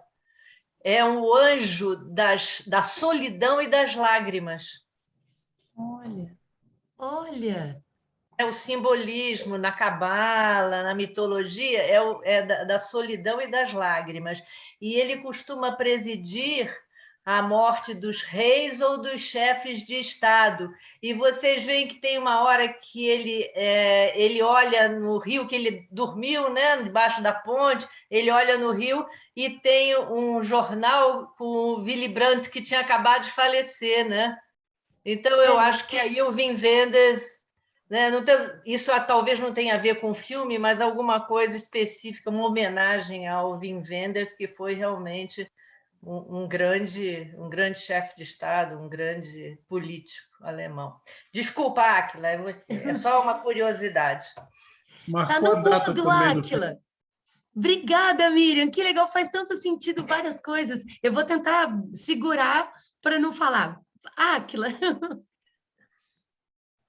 é um anjo da solidão e das lágrimas.
Olha.
É o simbolismo na cabala, na mitologia, da solidão e das lágrimas. E ele costuma presidir a morte dos reis ou dos chefes de Estado. E vocês veem que tem uma hora que ele olha no rio, que ele dormiu, né, debaixo da ponte, ele olha no rio e tem um jornal com o Willy Brandt, que tinha acabado de falecer, né? Então, eu acho que aí o Wim Wenders... Né? Isso talvez não tenha a ver com o filme, mas alguma coisa específica, uma homenagem ao Wim Wenders, que foi realmente um grande chefe de Estado, um grande político alemão. Desculpa, Áquila, é você. É só uma curiosidade.
Está no mundo, Áquila. Obrigada, Miriam. Que legal, faz tanto sentido várias coisas. Eu vou tentar segurar para não falar. Áquila.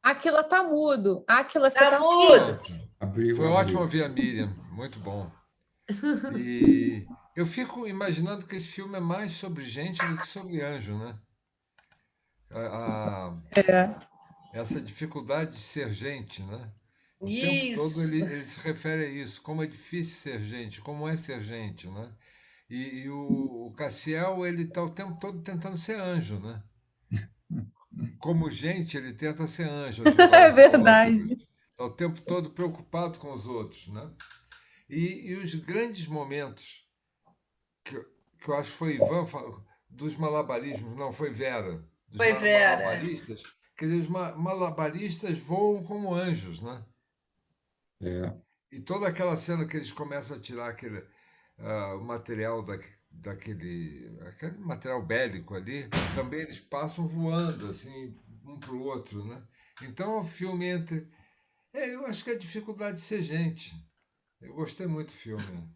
Áquila está mudo. Áquila, você
está mudo.
Foi ótimo ouvir a Miriam, muito bom. E eu fico imaginando que esse filme é mais sobre gente do que sobre anjo, né? Essa dificuldade de ser gente, né? O tempo todo ele se refere a isso, como é difícil ser gente, como é ser gente, né? E o Cassiel, ele está o tempo todo tentando ser anjo, né? Como gente, ele tenta ser anjo.
É verdade.
Está o tempo todo preocupado com os outros, né? E os grandes momentos que eu acho que foi Ivan dos malabarismos, não foi Vera, dos
Foi Vera.
malabaristas, quer dizer, os malabaristas voam como anjos, né? E toda aquela cena que eles começam a tirar aquele material aquele material bélico ali, também eles passam voando assim um para o outro, né? Então o filme eu acho que é a dificuldade de ser gente. Eu gostei muito do filme.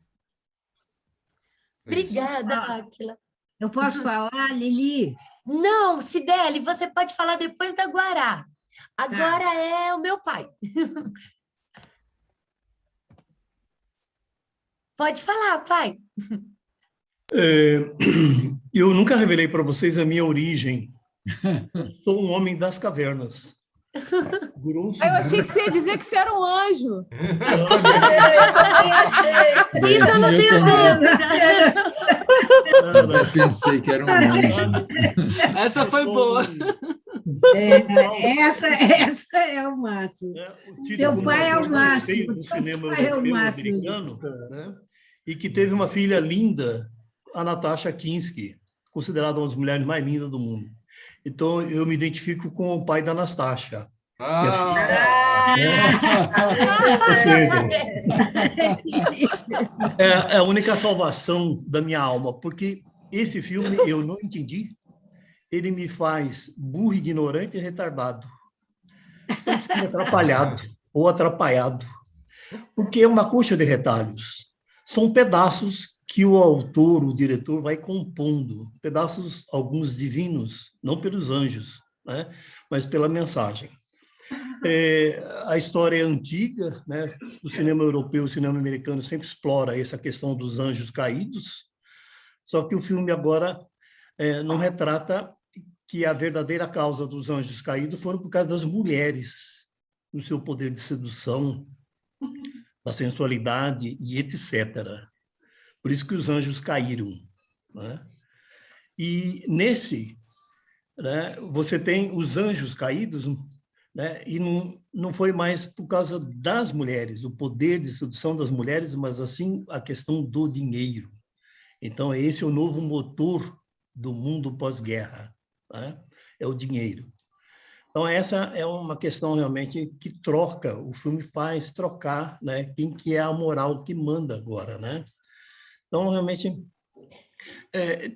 Obrigada, Áquila.
Eu posso falar, Lili?
Não, Cibele, você pode falar depois da Guará. Agora é o meu pai. Pode falar, pai.
Eu nunca revelei para vocês a minha origem. Eu sou um homem das cavernas. Grosso.
Eu achei que você ia dizer que você era um anjo.
Eu também achei.
Isso eu não tenho dúvida.
Eu pensei que era um anjo.
Essa foi boa.
Essa é o máximo. Teu pai é o máximo.
Do cinema europeu americano, né? E que teve uma filha linda, a Natasha Kinski, considerada uma das mulheres mais lindas do mundo. Então, eu me identifico com o pai da Anastasia. É a única salvação da minha alma, porque esse filme eu não entendi. Ele me faz burro, ignorante e retardado. Atrapalhado ou atrapalhado. Porque é uma coxa de retalhos. São pedaços que o autor, o diretor, vai compondo. Pedaços, alguns divinos, não pelos anjos, né? Mas pela mensagem. A história é antiga, né? O cinema europeu, o cinema americano sempre explora essa questão dos anjos caídos, só que o filme agora não retrata que a verdadeira causa dos anjos caídos foram por causa das mulheres, no seu poder de sedução, da sensualidade e etc. Por isso que os anjos caíram, né? E nesse, né, você tem os anjos caídos, né, e não foi mais por causa das mulheres, o poder de sedução das mulheres, mas assim a questão do dinheiro. Então, esse é o novo motor do mundo pós-guerra, né? É o dinheiro. Então, essa é uma questão realmente que troca, o filme faz trocar, né, quem que é a moral que manda agora, né? Então, realmente,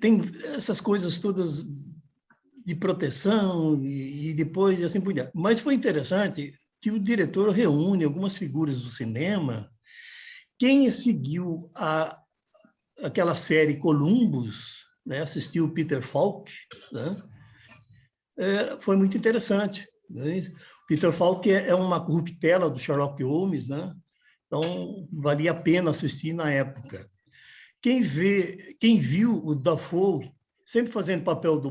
tem essas coisas todas de proteção e depois, e assim por diante. Mas foi interessante que o diretor reúne algumas figuras do cinema. Quem seguiu aquela série Columbus, né, assistiu Peter Falk, né, foi muito interessante, né? Peter Falk é uma corruptela do Sherlock Holmes, né? Então, valia a pena assistir na época. Quem viu o Dafoe sempre fazendo papel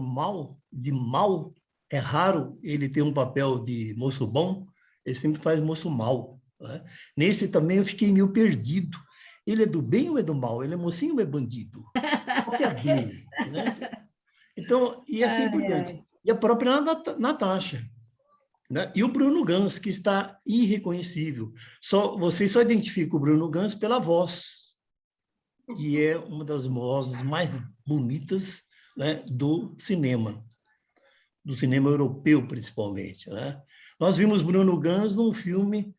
de mal, é raro ele ter um papel de moço bom, ele sempre faz moço mal, né? Nesse também eu fiquei meio perdido. Ele é do bem ou é do mal? Ele é mocinho ou é bandido? Qual que é dele, né? Então, e assim por diante. E a própria Natasha, né? E o Bruno Ganz, que está irreconhecível. Você só identifica o Bruno Ganz pela voz, que é uma das vozes mais bonitas, né, do cinema europeu, principalmente, né? Nós vimos Bruno Ganz num filme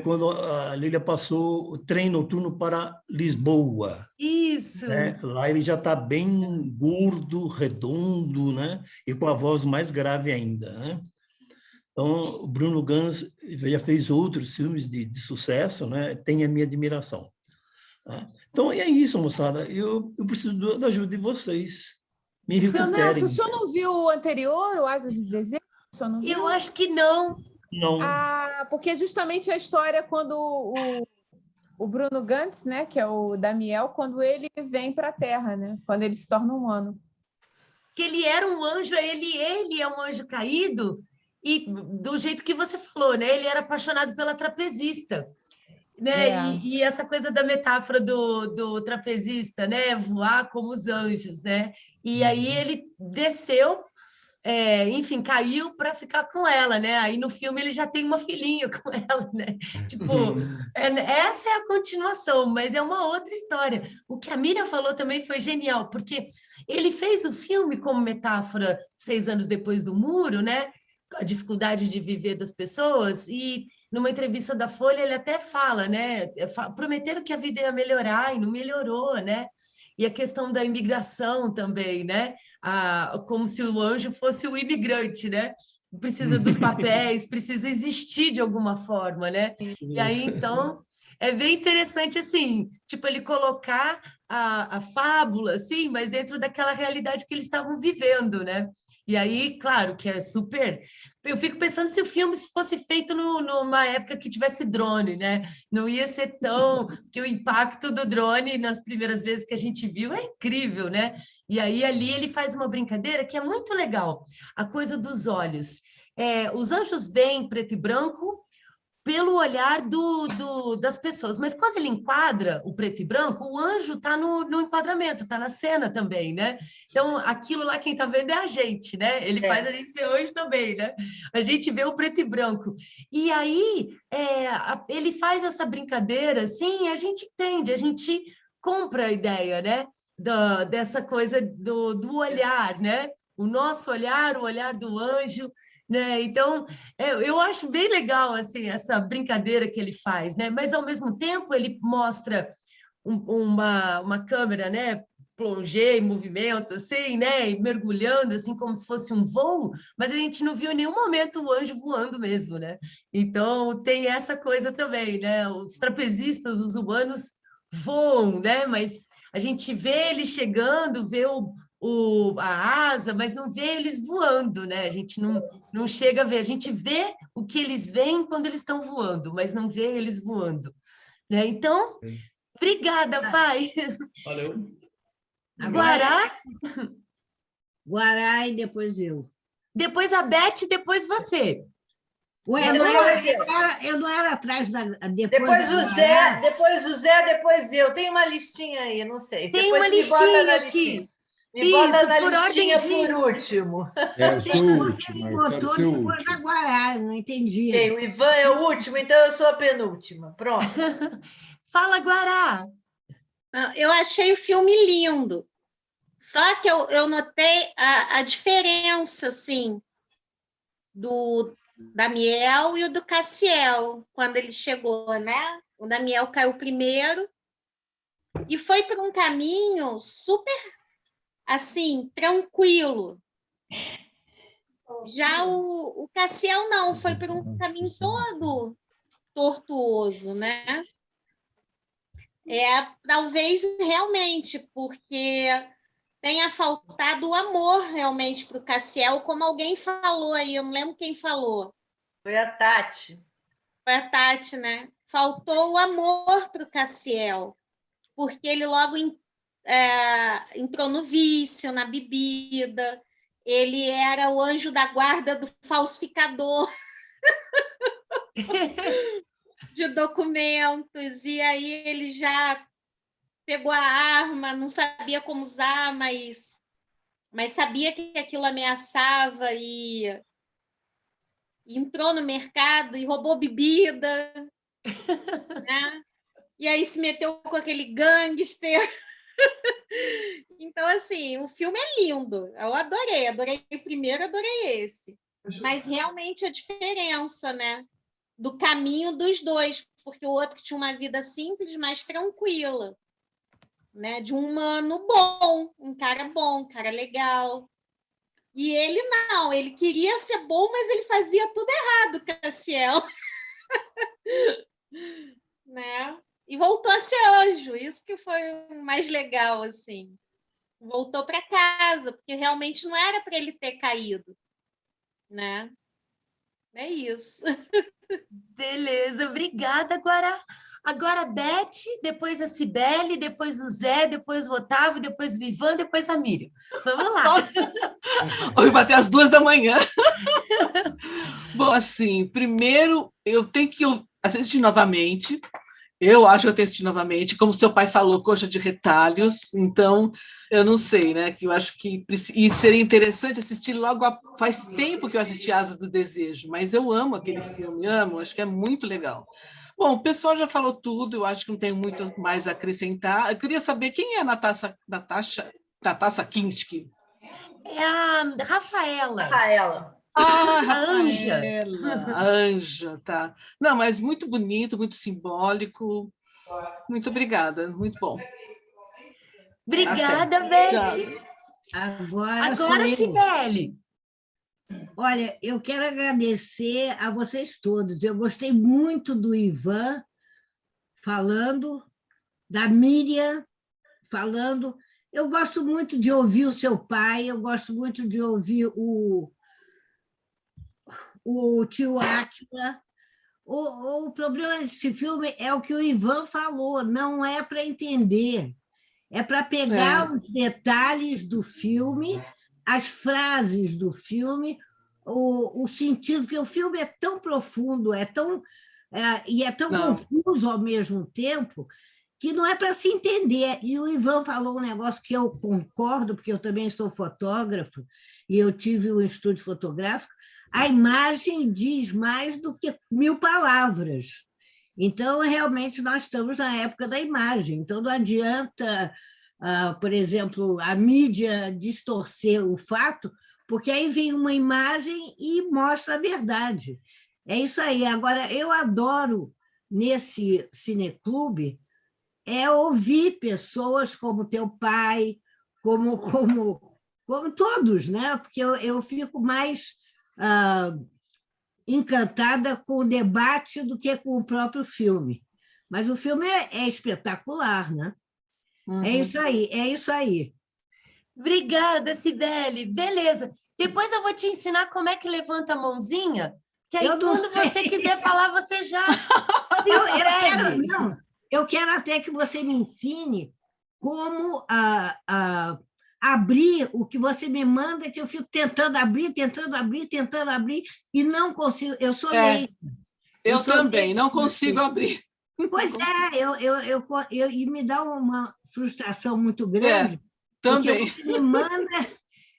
quando a Lília passou o Trem Noturno para Lisboa.
Isso!
Né? Lá ele já está bem gordo, redondo, né? E com a voz mais grave ainda, né? Então, o Bruno Ganz já fez outros filmes de sucesso, né? Tem a minha admiração. Né? Então, é isso, moçada. Eu preciso da ajuda de vocês. Me recuperem.
Nelson, o senhor não viu o anterior, o Asas do Desejo? O senhor não viu?
Eu acho que não.
Não.
Porque justamente a história quando o Bruno Ganz, né, que é o Damiel, quando ele vem para a Terra, né, quando ele se torna humano.
Que ele era um anjo, ele é um anjo caído, e do jeito que você falou, né, ele era apaixonado pela trapezista. Né? E essa coisa da metáfora do trapezista, né? Voar como os anjos, né? E aí ele desceu enfim, caiu para ficar com ela, né? Aí no filme ele já tem uma filhinha com ela, né? Tipo, essa é a continuação, mas é uma outra história. O que a Miriam falou também foi genial, porque ele fez o filme como metáfora 6 anos depois do muro, né? A dificuldade de viver das pessoas, e numa entrevista da Folha ele até fala, né? Prometeram que a vida ia melhorar e não melhorou, né? E a questão da imigração também, né? Como se o anjo fosse o imigrante, né? Precisa dos papéis, precisa existir de alguma forma, né? E aí, então, é bem interessante, assim, tipo, ele colocar a fábula, assim, mas dentro daquela realidade que eles estavam vivendo, né? E aí, claro, que é super... Eu fico pensando se o filme fosse feito numa época que tivesse drone, né? Não ia ser tão... Porque o impacto do drone nas primeiras vezes que a gente viu é incrível, né? E aí, ali, ele faz uma brincadeira que é muito legal. A coisa dos olhos. Os anjos veem preto e branco pelo olhar das pessoas. Mas quando ele enquadra o preto e branco, o anjo está no enquadramento, está na cena também, né? Então, aquilo lá, quem está vendo é a gente, né? Ele faz a gente ser anjo também, né? A gente vê o preto e branco. E aí, ele faz essa brincadeira, assim, a gente entende, a gente compra a ideia, né? Dessa coisa do olhar, né? O nosso olhar, o olhar do anjo, né? Então, eu acho bem legal assim, essa brincadeira que ele faz, né? Mas, ao mesmo tempo, ele mostra uma câmera, né? Plongé em movimento, assim, né? E mergulhando, assim, como se fosse um voo, mas a gente não viu em nenhum momento o anjo voando mesmo, né? Então, tem essa coisa também, né? Os trapezistas, os humanos voam, né? Mas a gente vê eles chegando, vê a asa, mas não vê eles voando, né? A gente não chega a ver, a gente vê o que eles veem quando eles estão voando, mas não vê eles voando, né? Então, obrigada, pai.
Valeu.
Guará?
Guará e depois eu.
Depois a Beth, depois você.
Ué, eu não era atrás da...
Depois o Zé, depois eu. Tem uma listinha aí, não sei.
Tem
depois
uma listinha aqui.
Me bota na listinha por último.
Eu sou o último, eu quero ser o último.
Agora, não entendi.
Okay, o Ivan é o último, então eu sou a penúltima. Pronto.
Fala, Guará.
Eu achei o filme lindo. Só que eu notei a diferença, assim, do Damiel e o do Cassiel, quando ele chegou, né? O Damiel caiu primeiro e foi por um caminho super, assim, tranquilo. Já o Cassiel não, foi por um caminho todo tortuoso, né? Talvez realmente, porque tenha faltado o amor realmente para o Cassiel, como alguém falou aí, eu não lembro quem falou.
Foi a Tati.
Foi a Tati, né? Faltou o amor para o Cassiel, porque ele logo entrou no vício, na bebida, ele era o anjo da guarda do falsificador de documentos, e aí ele já pegou a arma, não sabia como usar, mas sabia que aquilo ameaçava e entrou no mercado e roubou bebida, né? E aí se meteu com aquele gangster. Então, assim, o filme é lindo. Eu adorei o primeiro, adorei esse. Mas realmente a diferença, né? Do caminho dos dois, porque o outro tinha uma vida simples, mas tranquila, né? De um humano bom, um cara legal. E ele não, ele queria ser bom, mas ele fazia tudo errado, Cassiel. Né? E voltou a ser anjo, isso que foi o mais legal, assim. Voltou para casa, porque realmente não era para ele ter caído, né? É isso.
Beleza, obrigada, Guará. Agora a Beth, depois a Cibele, depois o Zé, depois o Otávio, depois o Ivan, depois a Miriam. Vamos lá.
Hoje vai até as 2h. Bom, assim, primeiro eu tenho que assistir novamente. Eu acho que eu tenho que assistir novamente. Como seu pai falou, Coxa de Retalhos. Então, eu não sei, né? Que eu acho que e seria interessante assistir logo. Faz tempo que eu assisti Asa do Desejo, mas eu amo aquele filme, amo. Acho que é muito legal. Bom, o pessoal já falou tudo. Eu acho que não tenho muito mais a acrescentar. Eu queria saber quem é a Natasha Kinski.
É a Rafaela.
A
Anja.
A Anja, tá. Não, mas muito bonito, muito simbólico. Muito obrigada, muito bom.
Obrigada, Beth.
Agora
Cibele.
Olha, eu quero agradecer a vocês todos. Eu gostei muito do Ivan falando, da Miriam falando. Eu gosto muito de ouvir o seu pai, eu gosto muito de ouvir o tio Átila. O problema desse filme é o que o Ivan falou, não é para entender, é para pegar os detalhes do filme, as frases do filme, o sentido, porque o filme é tão profundo, é tão confuso ao mesmo tempo, que não é para se entender. E o Ivan falou um negócio que eu concordo, porque eu também sou fotógrafo, e eu tive um estúdio fotográfico. A imagem diz mais do que 1000 palavras. Então, realmente, nós estamos na época da imagem. Então, não adianta, por exemplo, a mídia distorcer o fato, porque aí vem uma imagem e mostra a verdade. É isso aí. Agora, eu adoro, nesse cineclube, ouvir pessoas como teu pai, como todos, né? Porque eu fico mais encantada com o debate do que com o próprio filme. Mas o filme é espetacular, né?
Uhum.
É isso aí.
Obrigada, Cibele. Beleza. Depois eu vou te ensinar como é que levanta a mãozinha, que aí quando você quiser falar, você já se inscreve.
Eu quero até que você me ensine como abrir o que você me manda, que eu fico tentando abrir, e não consigo. Eu sou leiga.
Eu também, não consigo abrir.
Pois é, e me dá uma frustração muito grande.
Também.
Porque você me manda,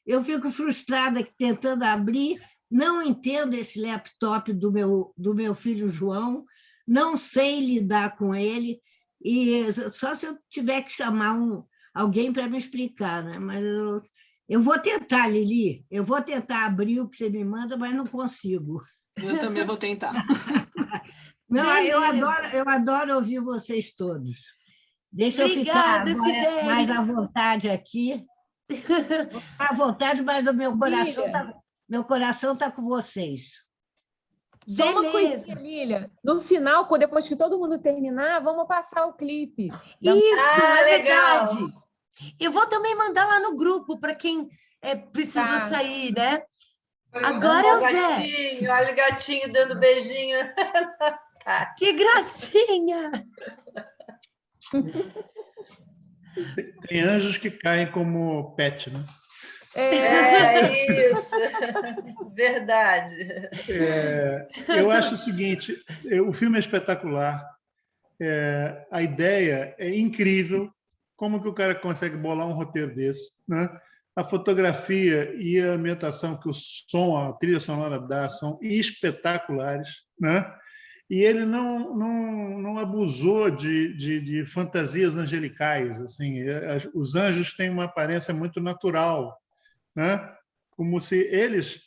eu fico frustrada tentando abrir, não entendo esse laptop do meu filho João, não sei lidar com ele, e só se eu tiver que chamar alguém para me explicar, né? Mas eu vou tentar, Lili, eu vou tentar abrir o que você me manda, mas não consigo.
Eu também vou tentar.
Eu adoro ouvir vocês todos. Deixa
Obrigada,
eu ficar mais à vontade aqui. Vou ficar à vontade, mas o meu coração está com vocês.
Só uma coisinha, Lília. No final, depois que todo mundo terminar, vamos passar o clipe.
Isso, é verdade. Eu vou também mandar lá no grupo para quem precisa sair, né? Agora é o Zé.
Olha o gatinho dando beijinho.
Que gracinha!
Tem anjos que caem como pet, né?
É isso, verdade.
Eu acho o seguinte, o filme é espetacular, a ideia é incrível, como que o cara consegue bolar um roteiro desse, né? A fotografia e a ambientação que o som, a trilha sonora dá são espetaculares, né? E ele não abusou de fantasias angelicais, assim. Os anjos têm uma aparência muito natural, né? Como se eles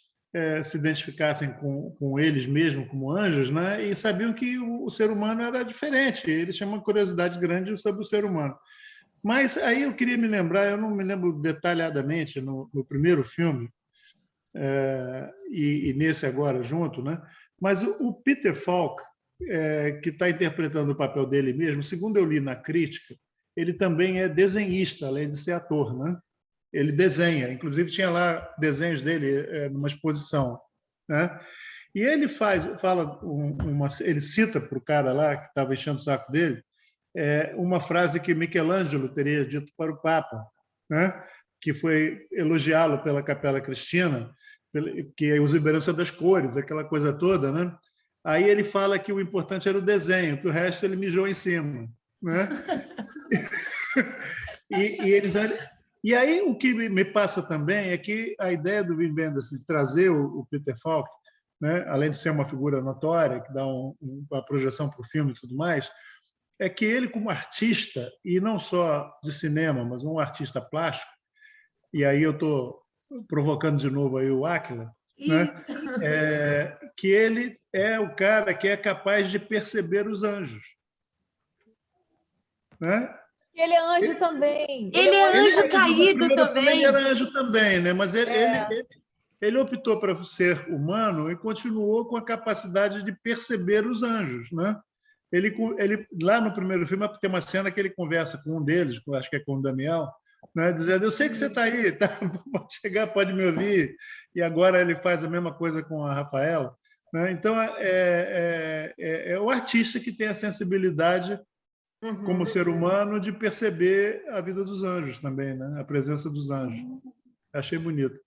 se identificassem com eles mesmos como anjos, né? E sabiam que o ser humano era diferente, eles tinham uma curiosidade grande sobre o ser humano. Mas aí eu queria me lembrar, eu não me lembro detalhadamente no primeiro filme, e nesse agora junto, né? Mas o Peter Falk, que está interpretando o papel dele mesmo, segundo eu li na crítica, ele também é desenhista, além de ser ator, né? Ele desenha, inclusive tinha lá desenhos dele numa exposição, né? E ele ele cita para o cara lá que estava enchendo o saco dele uma frase que Michelangelo teria dito para o Papa, né? Que foi elogiá-lo pela Capela Sistina, que é a exuberância das cores, aquela coisa toda, né? Aí ele fala que o importante era o desenho, que o resto ele mijou em cima, né? E aí o que me passa também é que a ideia do Wim Wenders de trazer o Peter Falk, né, além de ser uma figura notória, que dá uma projeção para o filme e tudo mais, é que ele, como artista, e não só de cinema, mas um artista plástico, e aí eu estou provocando de novo aí o Átila, né, que ele é o cara que é capaz de perceber os anjos. Né?
Ele é anjo também.
Ele é anjo caído também.
Ele era anjo também, né? Mas ele optou para ser humano e continuou com a capacidade de perceber os anjos, né? Ele lá no primeiro filme tem uma cena que ele conversa com um deles, acho que é com o Daniel, né? Dizendo: eu sei que você está aí, tá? Pode chegar, pode me ouvir. E agora ele faz a mesma coisa com a Rafaela, né? Então é o artista que tem a sensibilidade como ser humano de perceber a vida dos anjos também, né? A presença dos anjos. Achei bonito.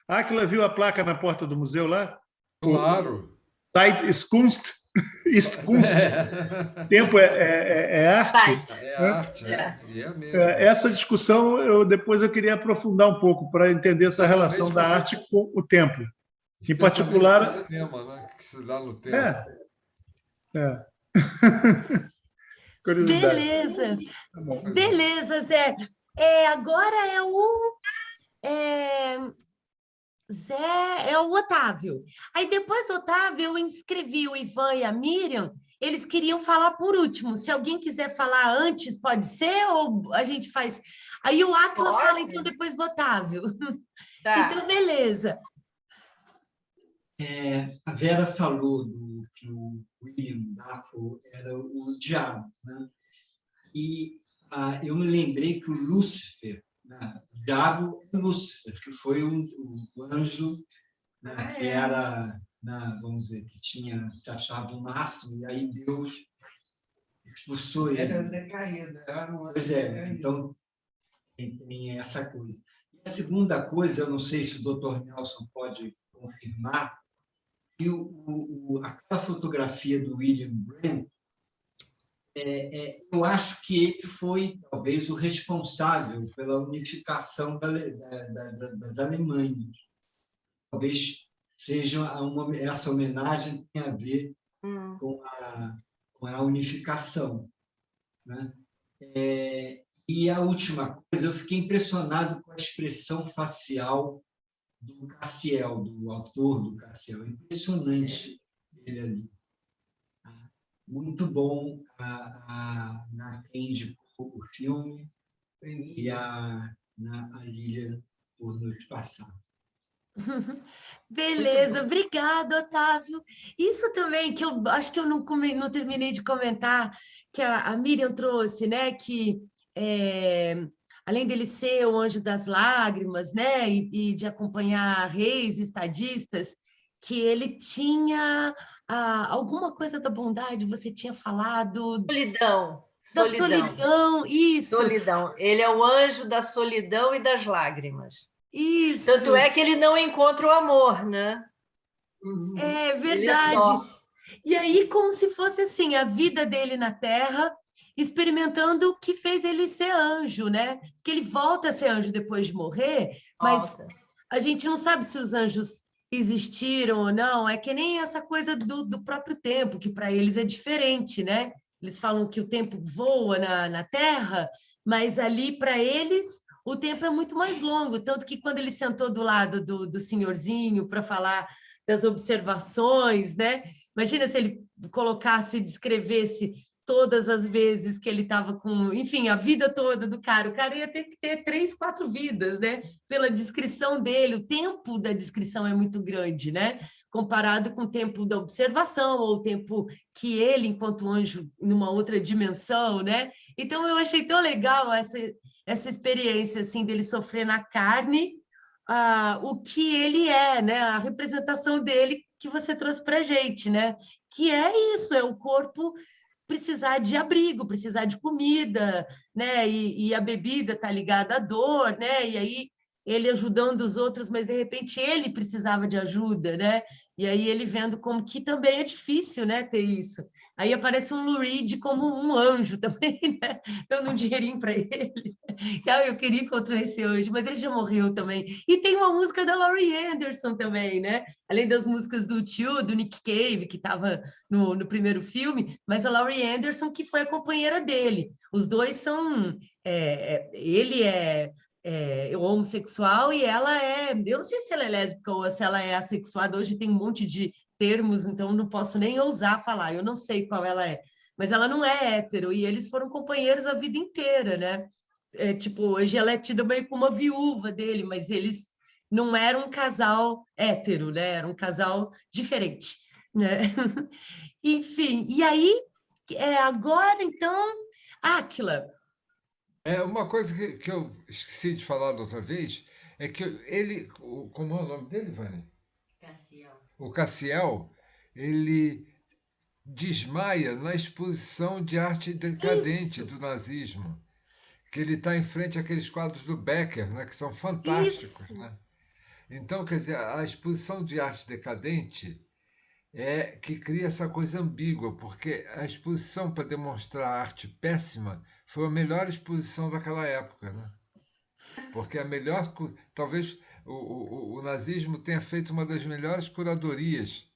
Átila viu a placa na porta do museu lá?
Claro.
Zeit ist Kunst. Ist Kunst. Tempo é arte.
É arte, E é mesmo.
Essa discussão depois eu queria aprofundar um pouco para entender essa relação da arte com o tempo. Em particular...
O cinema, né? Que se dá no tempo.
Beleza. Beleza, Zé. Agora é o Otávio. Aí depois do Otávio eu inscrevi o Ivan e a Miriam. Eles queriam falar por último. Se alguém quiser falar antes, pode ser, ou a gente faz... Aí o Átila fala então depois do Otávio. Tá. Então, beleza.
A Vera falou que o William Dafoe era o diabo, né? E eu me lembrei que o Lúcifer, né? O diabo é Lúcifer, que foi o anjo, né? Que era, né? Vamos dizer, que achava o máximo, e aí Deus expulsou ele.
Era decaído.
Pois é, então tem essa coisa. E a segunda coisa, eu não sei se o Dr. Nelson pode confirmar, que aquela fotografia do William Brandt, eu acho que ele foi, talvez, o responsável pela unificação das Alemanhas. Talvez seja essa homenagem tenha a ver com a unificação, né? E a última coisa, eu fiquei impressionado com a expressão facial do Cassiel, do autor do Cassiel. Impressionante ele ali. Muito bom na quem indicou o filme e a Lília por nos passar.
Beleza, obrigada, Otávio. Isso também que eu acho que eu não terminei de comentar, que a Miriam trouxe, né? Que além dele ser o anjo das lágrimas, né, e de acompanhar reis e estadistas, que ele tinha alguma coisa da bondade, você tinha falado...
Solidão.
Da solidão, isso.
Solidão. Ele é o anjo da solidão e das lágrimas.
Isso.
Tanto é que ele não encontra o amor, né?
É verdade. E aí, como se fosse assim, a vida dele na Terra, experimentando o que fez ele ser anjo, né? Porque ele volta a ser anjo depois de morrer, mas a gente não sabe se os anjos existiram ou não. É que nem essa coisa do próprio tempo, que para eles é diferente, né? Eles falam que o tempo voa na Terra, mas ali, para eles, o tempo é muito mais longo. Tanto que quando ele sentou do lado do senhorzinho para falar das observações, né? Imagina se ele colocasse e descrevesse todas as vezes que ele estava com... Enfim, a vida toda do cara. O cara ia ter que ter 3, 4 vidas, né? Pela descrição dele. O tempo da descrição é muito grande, né? Comparado com o tempo da observação, ou o tempo que ele, enquanto anjo, numa outra dimensão, né? Então, eu achei tão legal essa experiência, assim, dele sofrer na carne o que ele é, né? A representação dele que você trouxe para a gente, né? Que é isso, é o corpo precisar de abrigo, precisar de comida, né? E a bebida está ligada à dor, né? E aí ele ajudando os outros, mas de repente ele precisava de ajuda, né? E aí ele vendo como que também é difícil, né, ter isso. Aí aparece um Lou Reed como um anjo também, né? Dando um dinheirinho para ele. Eu queria encontrar esse anjo, mas ele já morreu também. E tem uma música da Laurie Anderson também, né? Além das músicas do tio, do Nick Cave, que estava no primeiro filme, mas a Laurie Anderson, que foi a companheira dele. Os dois são... ele é homossexual e ela é... Eu não sei se ela é lésbica ou se ela é assexuada. Hoje tem um monte de termos, então não posso nem ousar falar, eu não sei qual ela é, mas ela não é hétero, e eles foram companheiros a vida inteira, né? Tipo, hoje ela é tida meio como uma viúva dele, mas eles não eram um casal hétero, né? Era um casal diferente, né? Enfim, e aí, agora, então, Áquila.
Uma coisa que eu esqueci de falar da outra vez é que ele, como é o nome dele, Vânia? O Cassiel, ele desmaia na exposição de arte decadente do nazismo, que ele está em frente àqueles quadros do Becker, né, que são fantásticos. Né? Então, quer dizer, a exposição de arte decadente é que cria essa coisa ambígua, porque a exposição para demonstrar arte péssima foi a melhor exposição daquela época. Né? Porque a melhor... Talvez... O nazismo tenha feito uma das melhores curadorias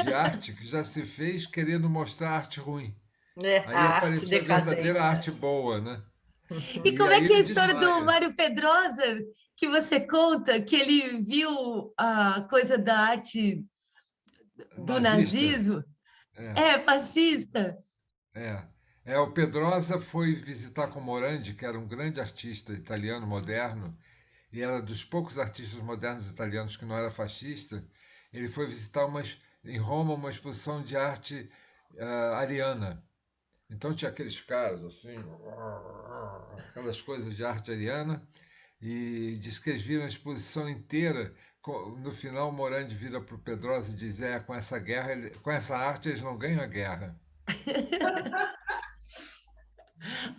de arte que já se fez, querendo mostrar arte ruim. Aí apareceu a verdadeira arte boa, né?
E como é que é a história do Mário Pedrosa, que você conta, que ele viu a coisa da arte do nazismo? Fascista.
O Pedrosa foi visitar com Morandi, que era um grande artista italiano moderno, e era dos poucos artistas modernos italianos que não era fascista. Ele foi visitar em Roma uma exposição de arte ariana. Então tinha aqueles caras assim, aquelas coisas de arte ariana, e diz que eles viram a exposição inteira. No final, Morandi vira para o Pedrosa e diz: com essa guerra, com essa arte eles não ganham a guerra.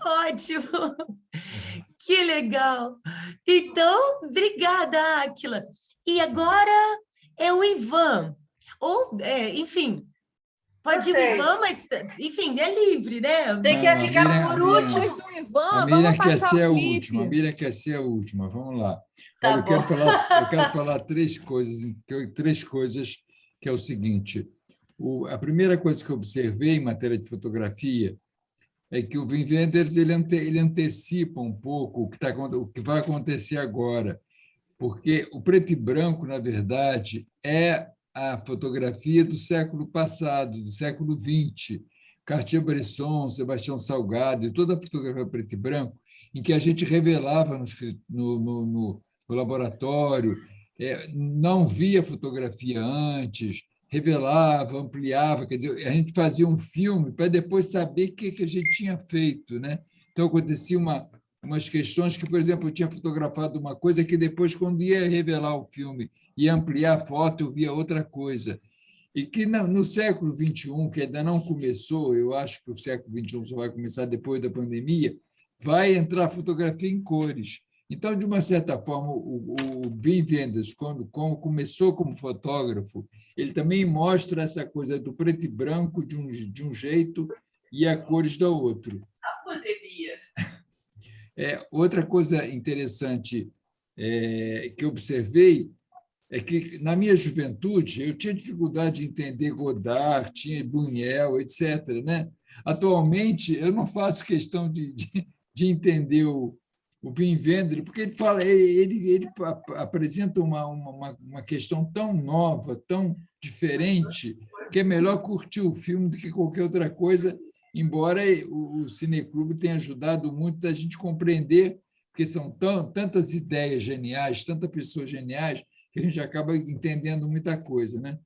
Ótimo! Que legal! Então, obrigada, Áquila. E agora é o Ivan. Enfim, pode ir o Ivan, mas, enfim, é livre, né?
Tem que ficar por último.
Depois do Ivan,
a Miriam quer ser a última. A Miriam quer ser a última. Vamos lá.
Tá.
Olha, eu quero falar três coisas, que é o seguinte. A primeira coisa que eu observei em matéria de fotografia é que o Wim Wenders ele antecipa um pouco o que vai acontecer agora, porque o preto e branco, na verdade, é a fotografia do século passado, do século XX, Cartier-Bresson, Sebastião Salgado, e toda a fotografia preto e branco, em que a gente revelava no laboratório, não via fotografia antes, revelava, ampliava, quer dizer, a gente fazia um filme para depois saber o que a gente tinha feito, né? Então, acontecia umas questões que, por exemplo, eu tinha fotografado uma coisa que depois, quando ia revelar o filme, ia ampliar a foto, eu via outra coisa. E que no século XXI, que ainda não começou, eu acho que o século XXI só vai começar depois da pandemia, vai entrar a fotografia em cores. Então, de uma certa forma, o Wim Wenders, como começou como fotógrafo, ele também mostra essa coisa do preto e branco de um jeito e a cores do outro.
A pandemia.
Outra coisa interessante que observei é que, na minha juventude, eu tinha dificuldade de entender Godard, tinha Buñuel, etc. Né? Atualmente, eu não faço questão de entender o Wim Wenders, porque ele apresenta uma questão tão nova, tão diferente, que é melhor curtir o filme do que qualquer outra coisa, embora o Cineclube tenha ajudado muito a gente compreender, porque são tantas ideias geniais, tantas pessoas geniais, que a gente acaba entendendo muita coisa. Né?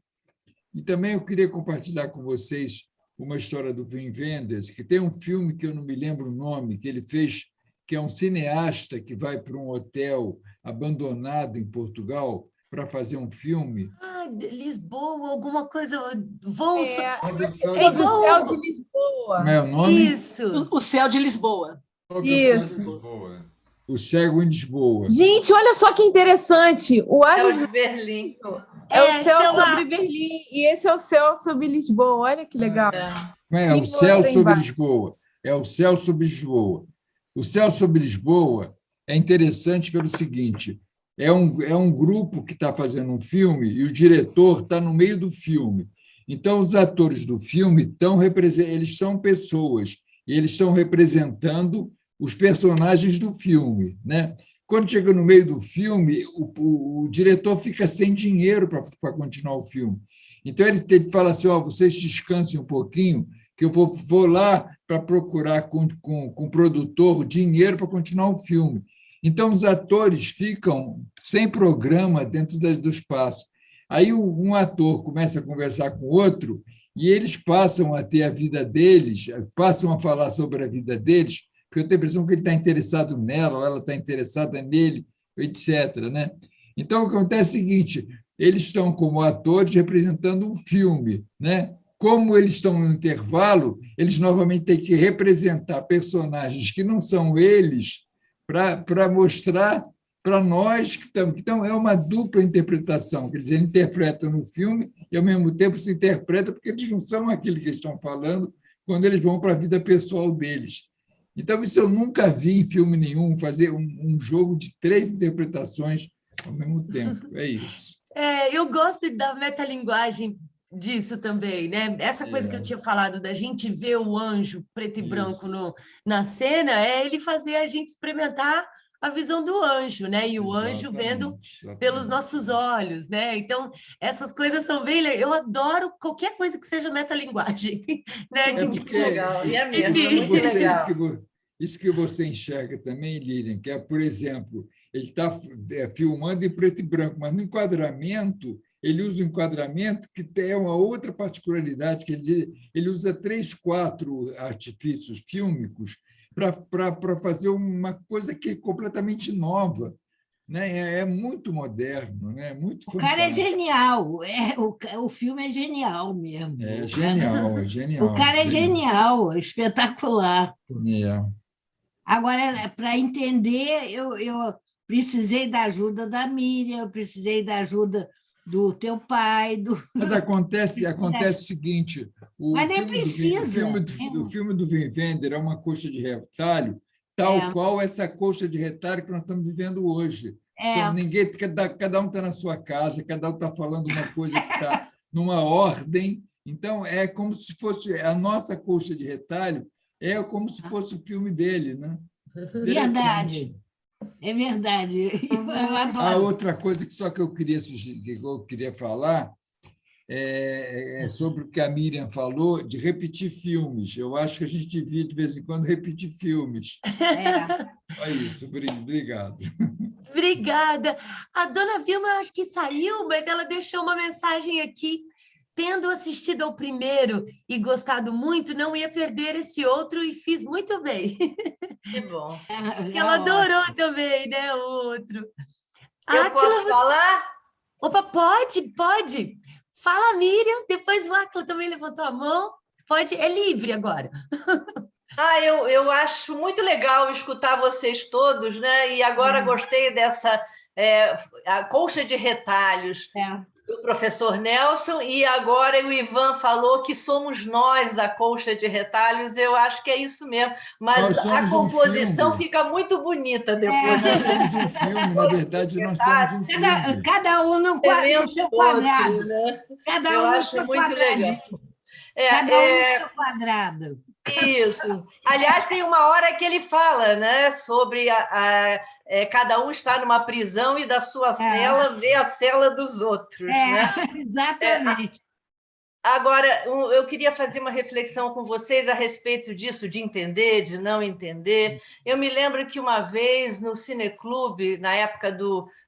E também eu queria compartilhar com vocês uma história do Wim Wenders, que tem um filme que eu não me lembro o nome, que ele fez, que é um cineasta que vai para um hotel abandonado em Portugal para fazer um filme.
Lisboa, alguma coisa... Voo
sobre o céu de Lisboa.
Como é o nome?
Isso.
O céu de Lisboa.
Isso.
O Cego em Lisboa.
Gente, olha só que interessante. O
Céu de Berlim.
É o Céu sobre Berlim e esse é o Céu sobre Lisboa. Olha que legal.
É o Céu sobre Lisboa. É o Céu sobre Lisboa. O Céu sobre Lisboa é interessante pelo seguinte: é um grupo que está fazendo um filme e o diretor está no meio do filme. Então, os atores do filme eles são pessoas e eles estão representando os personagens do filme, né? Quando chega no meio do filme, o diretor fica sem dinheiro para continuar o filme. Então, ele tem que falar assim: vocês descansem um pouquinho, que eu vou lá para procurar com o produtor dinheiro para continuar o filme. Então, os atores ficam sem programa dentro do espaço. Aí, um ator começa a conversar com o outro e eles passam a ter a vida deles, passam a falar sobre a vida deles, porque eu tenho a impressão que ele está interessado nela, ou ela está interessada nele, etc., né? Então, o que acontece é o seguinte: eles estão como atores representando um filme, né? Como eles estão no intervalo, eles novamente têm que representar personagens que não são eles para mostrar para nós que estamos. Então, é uma dupla interpretação, quer dizer, interpretam no filme e, ao mesmo tempo, se interpretam porque eles não são aquilo que eles estão falando quando eles vão para a vida pessoal deles. Então, isso eu nunca vi em filme nenhum, fazer um jogo de 3 interpretações ao mesmo tempo. É isso.
Eu gosto da metalinguagem disso também, né? Essa coisa que eu tinha falado da gente ver o anjo preto e branco na cena, é ele fazer a gente experimentar a visão do anjo, né? E o anjo vendo pelos nossos olhos, né? Então, essas coisas são bem legais. Eu adoro qualquer coisa que seja metalinguagem, né?
Muito legal. E é mesmo, muito legal.
Isso que você enxerga também, Lilian, que é, por exemplo, ele está filmando em preto e branco, mas no enquadramento, ele usa um enquadramento que tem uma outra particularidade, que ele usa 3, 4 artifícios fílmicos para fazer uma coisa que é completamente nova, né? É muito moderno, né? Muito fantástico.
O cara é genial, o filme é genial mesmo.
É genial, é genial.
O cara é genial, espetacular.
Genial.
Agora, para entender, eu precisei da ajuda da Miriam, eu precisei da ajuda do teu pai.
Mas acontece o seguinte: o filme do Wim Wenders é uma coxa de retalho, tal qual essa coxa de retalho que nós estamos vivendo hoje. Cada um está na sua casa, cada um está falando uma coisa que está numa ordem. Então, é como se fosse a nossa coxa de retalho, é como se fosse o filme dele, né?
Verdade. É verdade.
A outra coisa que eu queria falar é sobre o que a Miriam falou, de repetir filmes. Eu acho que a gente devia, de vez em quando, repetir filmes. É isso. Obrigado.
Obrigada. A dona Vilma, eu acho que saiu, mas ela deixou uma mensagem aqui. Tendo assistido ao primeiro e gostado muito, não ia perder esse outro e fiz muito bem.
Que bom.
Porque ela adorou também, né, o outro.
Eu posso falar?
Opa, pode. Fala, Miriam, depois o Áquila também levantou a mão. Pode, é livre agora.
Eu acho muito legal escutar vocês todos, né? E agora gostei dessa a colcha de retalhos do professor Nelson, e agora o Ivan falou que somos nós a colcha de retalhos. Eu acho que é isso mesmo, mas a composição fica muito bonita depois.
Nós somos um filme, na verdade, nós somos um filme.
Cada um no seu quadrado.
Né?
Cada um
eu
no
acho
seu
muito
quadrado.
legal.
Cada um no seu quadrado.
Isso. Aliás, tem uma hora que ele fala, né, sobre cada um estar numa prisão e da sua cela ver a cela dos outros. Né?
Exatamente.
Agora, eu queria fazer uma reflexão com vocês a respeito disso, de entender, de não entender. Eu me lembro que uma vez no Cineclube, na época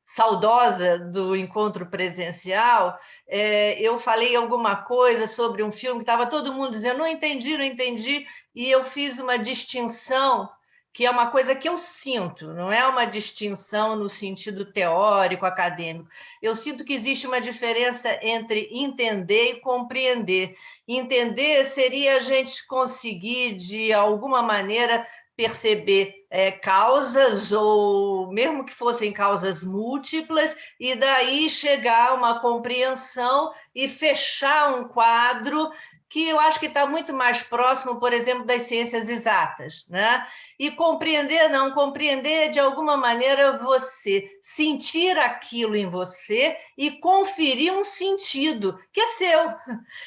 saudosa do encontro presencial, eu falei alguma coisa sobre um filme que estava todo mundo dizendo não entendi, e eu fiz uma distinção, que é uma coisa que eu sinto, não é uma distinção no sentido teórico, acadêmico. Eu sinto que existe uma diferença entre entender e compreender. Entender seria a gente conseguir, de alguma maneira, perceber causas, ou mesmo que fossem causas múltiplas, e daí chegar a uma compreensão e fechar um quadro que eu acho que está muito mais próximo, por exemplo, das ciências exatas, né? E compreender, não, compreender de alguma maneira você sentir aquilo em você e conferir um sentido que é seu,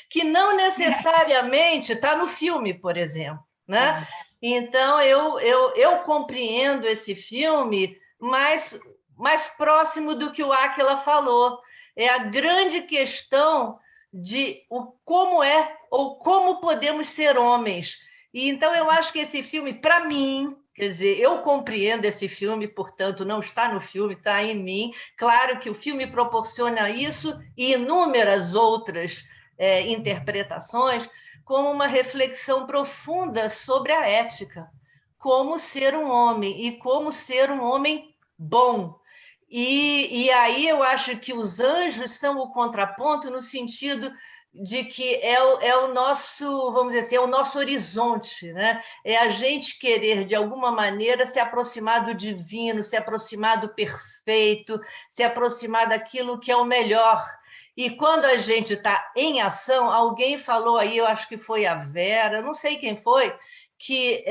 que não necessariamente está no filme, por exemplo, né? Então, eu compreendo esse filme mais próximo do que o Áquila falou. É a grande questão de como é ou como podemos ser homens. E então eu acho que esse filme, para mim, quer dizer, eu compreendo esse filme, portanto, não está no filme, está em mim. Claro que o filme proporciona isso e inúmeras outras interpretações, como uma reflexão profunda sobre a ética, como ser um homem e como ser um homem bom. E aí eu acho que os anjos são o contraponto no sentido de que é o nosso, vamos dizer assim, é o nosso horizonte, né? É a gente querer, de alguma maneira, se aproximar do divino, se aproximar do perfeito, se aproximar daquilo que é o melhor. E quando a gente está em ação, alguém falou aí, eu acho que foi a Vera, não sei quem foi, que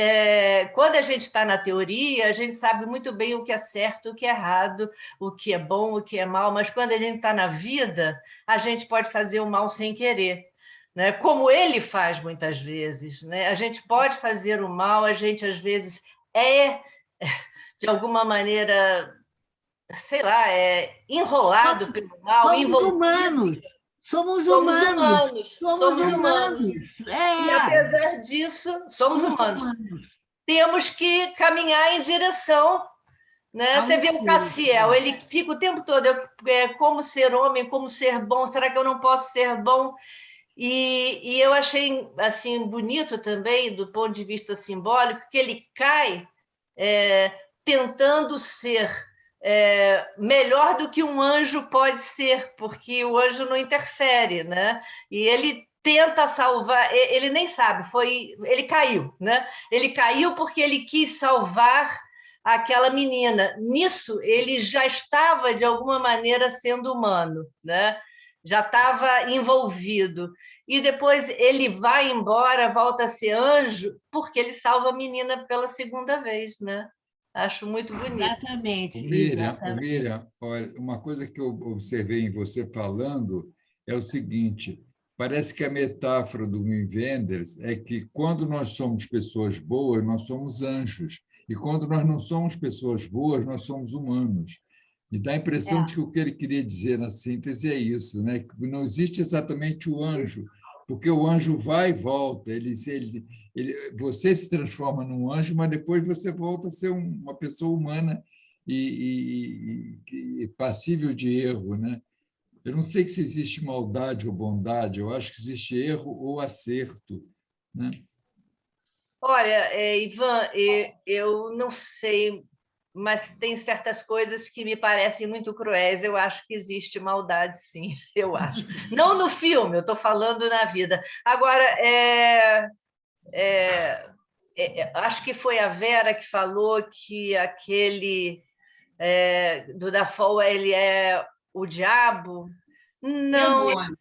quando a gente está na teoria, a gente sabe muito bem o que é certo, o que é errado, o que é bom, o que é mal, mas quando a gente está na vida, a gente pode fazer o mal sem querer, né? Como ele faz muitas vezes, né? A gente pode fazer o mal, a gente às vezes de alguma maneira, sei lá, enrolado pelo mal, envolvido.
Somos humanos.
E apesar disso, somos humanos. Temos que caminhar em direção, né? Você vê o Cassiel, ele fica o tempo todo, como ser homem, como ser bom, será que eu não posso ser bom? E eu achei assim bonito também, do ponto de vista simbólico, que ele cai tentando ser melhor do que um anjo pode ser, porque o anjo não interfere, né? E ele tenta salvar, ele nem sabe, ele caiu, né? Ele caiu porque ele quis salvar aquela menina. Nisso, ele já estava, de alguma maneira, sendo humano, né? Já estava envolvido. E depois ele vai embora, volta a ser anjo, porque ele salva a menina pela segunda vez, né? Acho muito bonito.
Exatamente.
Miriam, olha, uma coisa que eu observei em você falando é o seguinte: parece que a metáfora do Wim Wenders é que quando nós somos pessoas boas, nós somos anjos, e quando nós não somos pessoas boas, nós somos humanos. Me dá a impressão de que o que ele queria dizer na síntese é isso, né? Que não existe exatamente o anjo, porque o anjo vai e volta, você se transforma num anjo, mas depois você volta a ser uma pessoa humana e passível de erro, né? Eu não sei se existe maldade ou bondade, eu acho que existe erro ou acerto, né?
Olha, Ivan, eu não sei, mas tem certas coisas que me parecem muito cruéis. Eu acho que existe maldade, sim, eu acho. Não no filme, eu estou falando na vida. Agora, acho que foi a Vera que falou que aquele do Dafoe, ele é o diabo. Não,
demônio.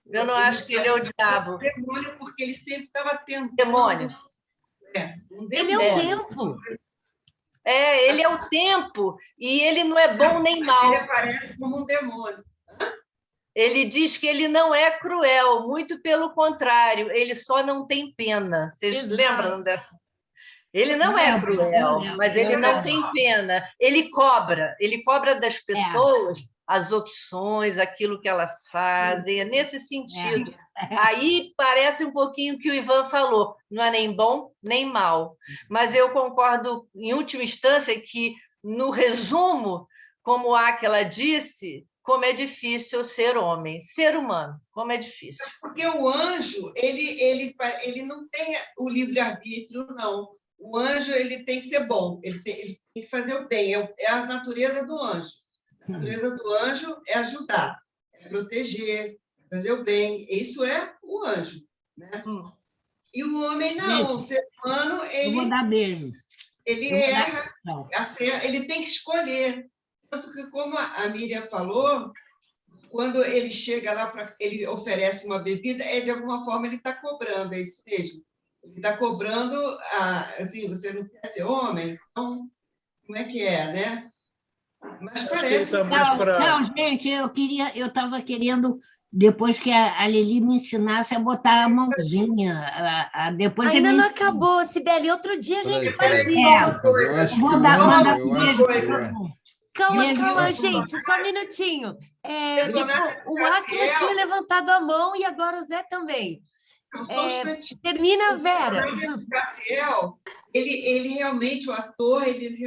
Eu não acho que ele é o diabo.
Demônio, porque ele sempre estava tentando...
Demônio.
Ele é o tempo.
Ele é o tempo, e ele não é bom nem mal.
Ele aparece como um demônio.
Ele diz que ele não é cruel, muito pelo contrário, ele só não tem pena. Vocês lembram dessa? Ele não é cruel, mas ele não tem pena. Ele cobra das pessoas as opções, aquilo que elas fazem, é nesse sentido. Aí parece um pouquinho o que o Ivan falou, não é nem bom nem mal. Mas eu concordo, em última instância, que, no resumo, como Áquila disse, como é difícil ser homem, ser humano, como é difícil.
Porque o anjo, ele não tem o livre-arbítrio, não. O anjo ele tem que ser bom, ele tem que fazer o bem, é a natureza do anjo. A natureza do anjo é ajudar, é proteger, é fazer o bem. Isso é o anjo, né? E o homem não, o ser humano, ele...
Eu vou dar beijo.
ele erra, ele tem que escolher. Tanto que, como a Miriam falou, quando ele chega lá, ele oferece uma bebida, de alguma forma ele está cobrando, é isso mesmo. Ele está cobrando, assim, você não quer ser homem? Então, como é que é, né? Mas parece...
Não, gente, eu estava querendo, depois que a Lili me ensinasse a botar a mãozinha. Depois
ainda não acabou, Cibele. Outro dia a gente faz isso.
Eu acho
Calma, gente, só um minutinho. O Átila tinha levantado a mão e agora o Zé também. Termina, Vera.
O Cassiel, ele realmente, o ator, ele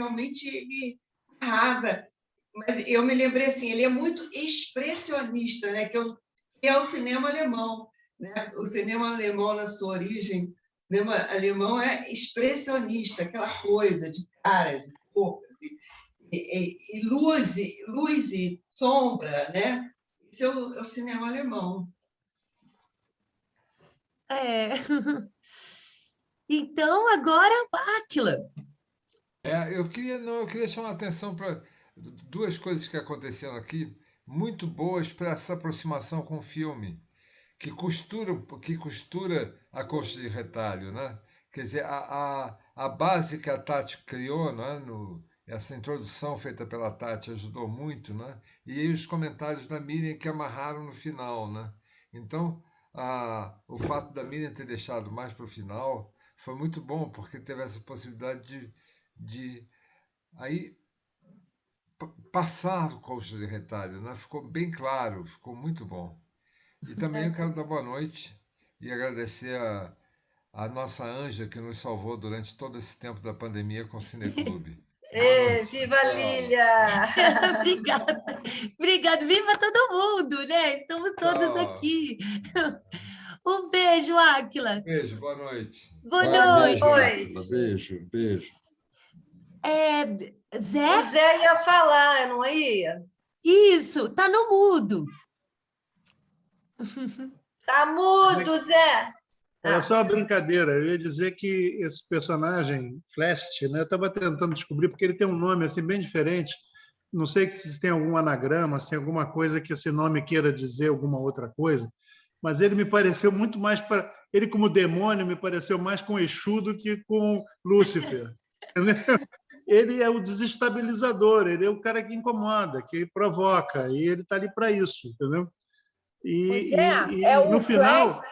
arrasa. Mas eu me lembrei assim, ele é muito expressionista, né? Que é o cinema alemão, né? O cinema alemão, na sua origem, o cinema alemão é expressionista, aquela coisa de cara, de corpo, e luz e sombra, né? Esse é o cinema alemão.
Então, agora, Átila.
Eu queria chamar a atenção para duas coisas que aconteceram aqui, muito boas para essa aproximação com o filme, que costura a coxa de retalho, né? Quer dizer, a base que a Tati criou, né? Essa introdução feita pela Tati ajudou muito, né? E aí os comentários da Miriam que amarraram no final, né? Então, o fato da Miriam ter deixado mais para o final foi muito bom, porque teve essa possibilidade de aí passar o coxa de retalho, né? Ficou bem claro, ficou muito bom. E também eu quero dar boa noite e agradecer a nossa Anja, que nos salvou durante todo esse tempo da pandemia com o Cineclube.
Viva a Lília!
Obrigada, viva todo mundo, né? Estamos todos aqui. Um beijo, Átila.
Beijo, boa noite.
Boa noite.
Beijo.
Zé?
O Zé ia falar, não ia?
Isso, tá no mudo.
Tá mudo, Zé.
Era só uma brincadeira. Eu ia dizer que esse personagem, Flest, né, eu estava tentando descobrir, porque ele tem um nome assim, bem diferente. Não sei se tem algum anagrama, se tem alguma coisa que esse nome queira dizer alguma outra coisa, mas ele me pareceu muito mais para... Ele, como demônio, me pareceu mais com Exu do que com Lúcifer. Ele é o desestabilizador, ele é o cara que incomoda, que provoca, e ele está ali para isso, entendeu?
No final...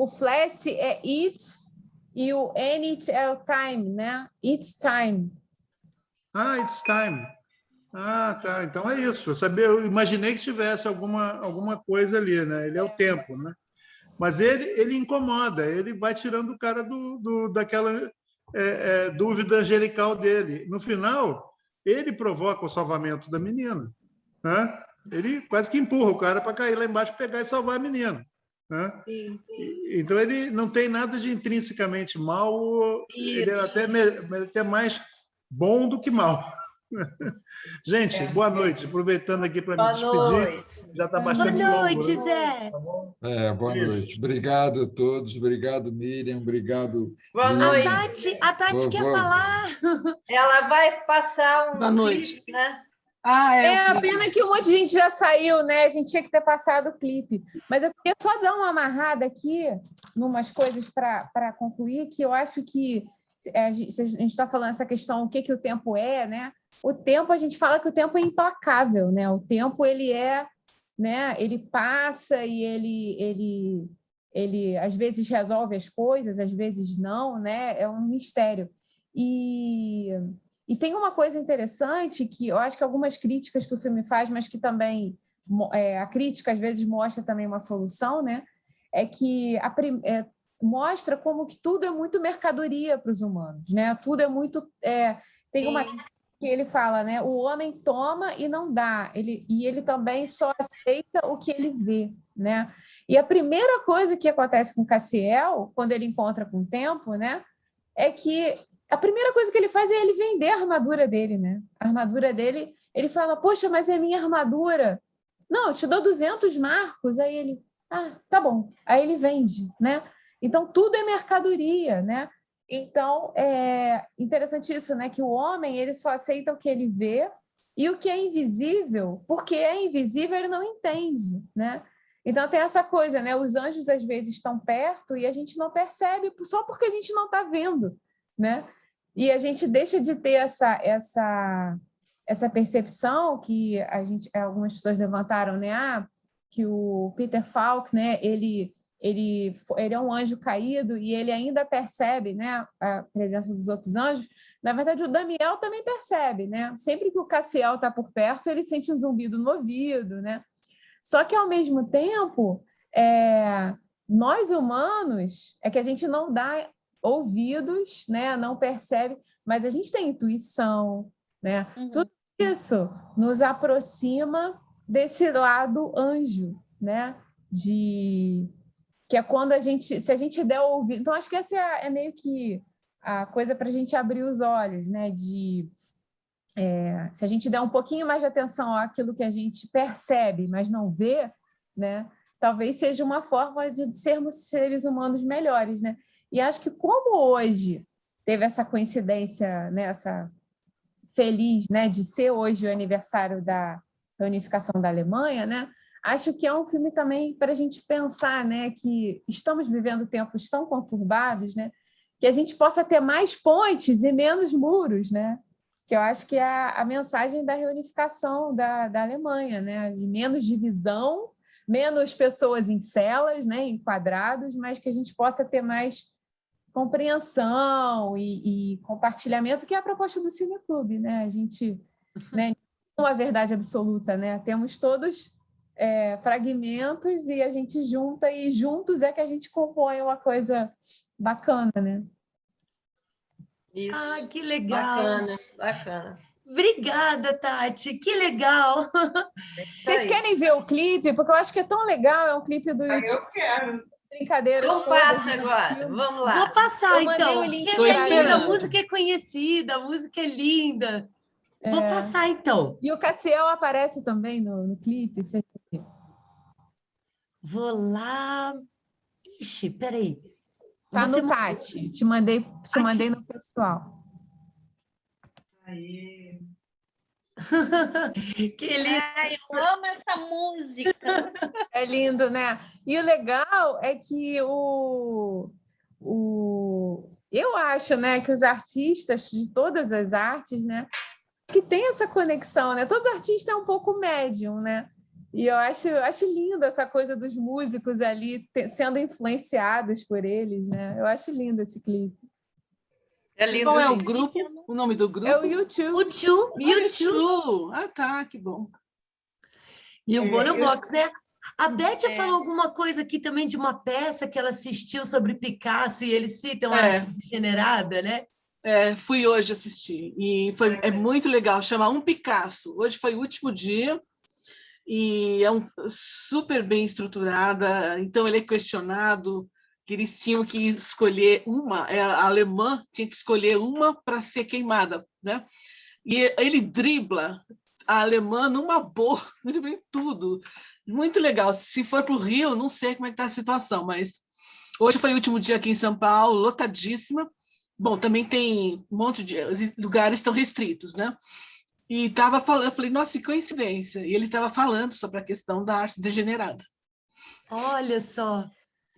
O Flash é It's e o It é o Time, né? It's Time.
It's Time. Tá. Então é isso. Eu imaginei que tivesse alguma coisa ali, né? Ele é o tempo, né? Mas ele incomoda, ele vai tirando o cara daquela dúvida angelical dele. No final, ele provoca o salvamento da menina, né? Ele quase que empurra o cara para cair lá embaixo, pegar e salvar a menina. Né?
Sim.
Então ele não tem nada de intrinsecamente mal, ele é até mais bom do que mal. Gente, boa noite. Aproveitando aqui para me despedir. Já está bastante longo.
Boa noite, Zé.
Tá bom?
Boa noite. Obrigado a todos. Obrigado, Miriam. Obrigado.
Boa noite.
A Tati quer falar.
Ela vai passar um clipe, né?
A pena que um monte de gente já saiu, né? A gente tinha que ter passado o clipe. Mas eu queria só dar uma amarrada aqui, numas coisas para concluir, que eu acho que a gente está falando essa questão, o que o tempo é, né? O tempo, a gente fala que o tempo é implacável, né? O tempo, ele né? Ele passa e ele às vezes resolve as coisas, às vezes não, né? É um mistério. E tem uma coisa interessante que eu acho que algumas críticas que o filme faz, mas que também a crítica às vezes mostra também uma solução, né? É que mostra como que tudo é muito mercadoria para os humanos, né? Tudo é muito... tem uma que ele fala, né? O homem toma e não dá, ele também só aceita o que ele vê, né? E a primeira coisa que acontece com Cassiel, quando ele encontra com o tempo, né? É que a primeira coisa que ele faz é ele vender a armadura dele, né? A armadura dele, ele fala, poxa, mas é minha armadura. Não, eu te dou 200 marcos. Aí ele, tá bom. Aí ele vende, né? Então, tudo é mercadoria, né? Então, é interessante isso, né? Que o homem ele só aceita o que ele vê e o que é invisível, porque é invisível, ele não entende, né? Então, tem essa coisa, né? Os anjos, às vezes, estão perto e a gente não percebe só porque a gente não está vendo, né? E a gente deixa de ter essa percepção que algumas pessoas levantaram, né? Que o Peter Falk, né? Ele é um anjo caído e ele ainda percebe, né, a presença dos outros anjos. Na verdade, o Damiel também percebe, né? Sempre que o Cassiel está por perto, ele sente um zumbido no ouvido, né? Só que, ao mesmo tempo, nós humanos é que a gente não dá ouvidos, né? Não percebe, mas a gente tem intuição, né? Tudo isso nos aproxima desse lado anjo, né? Que é quando se a gente der ouvido. Então, acho que essa é meio que a coisa para a gente abrir os olhos, né? Se a gente der um pouquinho mais de atenção àquilo que a gente percebe, mas não vê, né? Talvez seja uma forma de sermos seres humanos melhores, né? E acho que como hoje teve essa coincidência, né? Essa feliz, né? De ser hoje o aniversário da reunificação da Alemanha, né? Acho que é um filme também para a gente pensar, né, que estamos vivendo tempos tão conturbados, né, que a gente possa ter mais pontes e menos muros, né? Que eu acho que é a mensagem da reunificação da Alemanha, né? De menos divisão, menos pessoas em celas, né, em quadrados, mas que a gente possa ter mais compreensão e compartilhamento, que é a proposta do Cineclube, né? A gente, né, não é uma verdade absoluta, né? Temos todos fragmentos e a gente junta, e juntos é que a gente compõe uma coisa bacana, né?
Isso.
Ah, que legal!
Bacana.
Obrigada, Tati, que legal!
Vocês querem ver o clipe? Porque eu acho que é tão legal, é um clipe do YouTube.
Eu quero.
Brincadeiras
Então passa agora, vamos lá.
Vou passar,
então.
A música é conhecida, a música é linda. Vou passar, então.
E o Cassiel aparece também no clipe.
Vou lá. Ixi, peraí.
Tá no Tati. Te mandei no pessoal.
Aí.
Que lindo.
Ai, eu amo essa música.
É lindo, né? E o legal é que eu acho, né, que os artistas de todas as artes, né, que tem essa conexão, né? Todo artista é um pouco médium, né? E eu acho lindo essa coisa dos músicos ali sendo influenciados por eles, né? Eu acho lindo esse clipe.
É lindo. Qual é o grupo? O nome do grupo?
É o YouTube.
YouTube. Ah, tá, que bom.
E o Bonovox, né? A Bétia falou alguma coisa aqui também de uma peça que ela assistiu sobre Picasso e eles citam a arte degenerada, né?
Fui hoje assistir e é muito legal, chama Um Picasso. Hoje foi o último dia e é super bem estruturada, então ele é questionado, que eles tinham que escolher a alemã tinha que escolher uma para ser queimada, né? E ele dribla a alemã numa boa, dribla em tudo. Muito legal. Se for para o Rio, não sei como é que está a situação, mas hoje foi o último dia aqui em São Paulo, lotadíssima. Bom, também tem um monte de lugares estão restritos, né? E estava falando, eu falei, nossa, que coincidência. E ele estava falando sobre a questão da arte degenerada.
Olha só.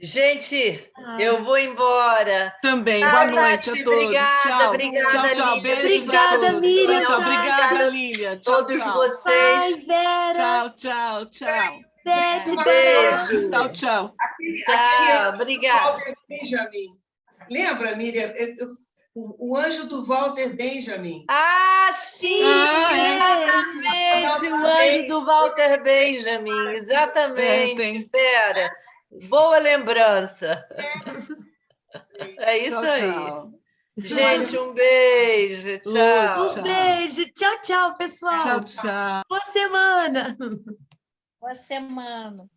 Gente, eu vou embora.
Também. Boa noite a todos.
Obrigada,
tchau.
obrigada,
tchau.
Lília.
Beijos
obrigada, Miriam.
Tchau. Obrigada, Lília. Tchau,
todos
tchau.
vocês.
Bye, Vera.
Tchau.
Beth,
beijo.
Tchau.
Tchau, obrigada.
Walter Benjamin. Lembra, Miriam? O anjo do Walter Benjamin.
Ah, sim! Exatamente, o anjo do Walter Benjamin. Exatamente. Espera. Boa lembrança. É isso aí.
Tchau.
Gente, um beijo. Tchau.
Um beijo. Tchau, pessoal.
Tchau.
Boa semana.
Boa semana.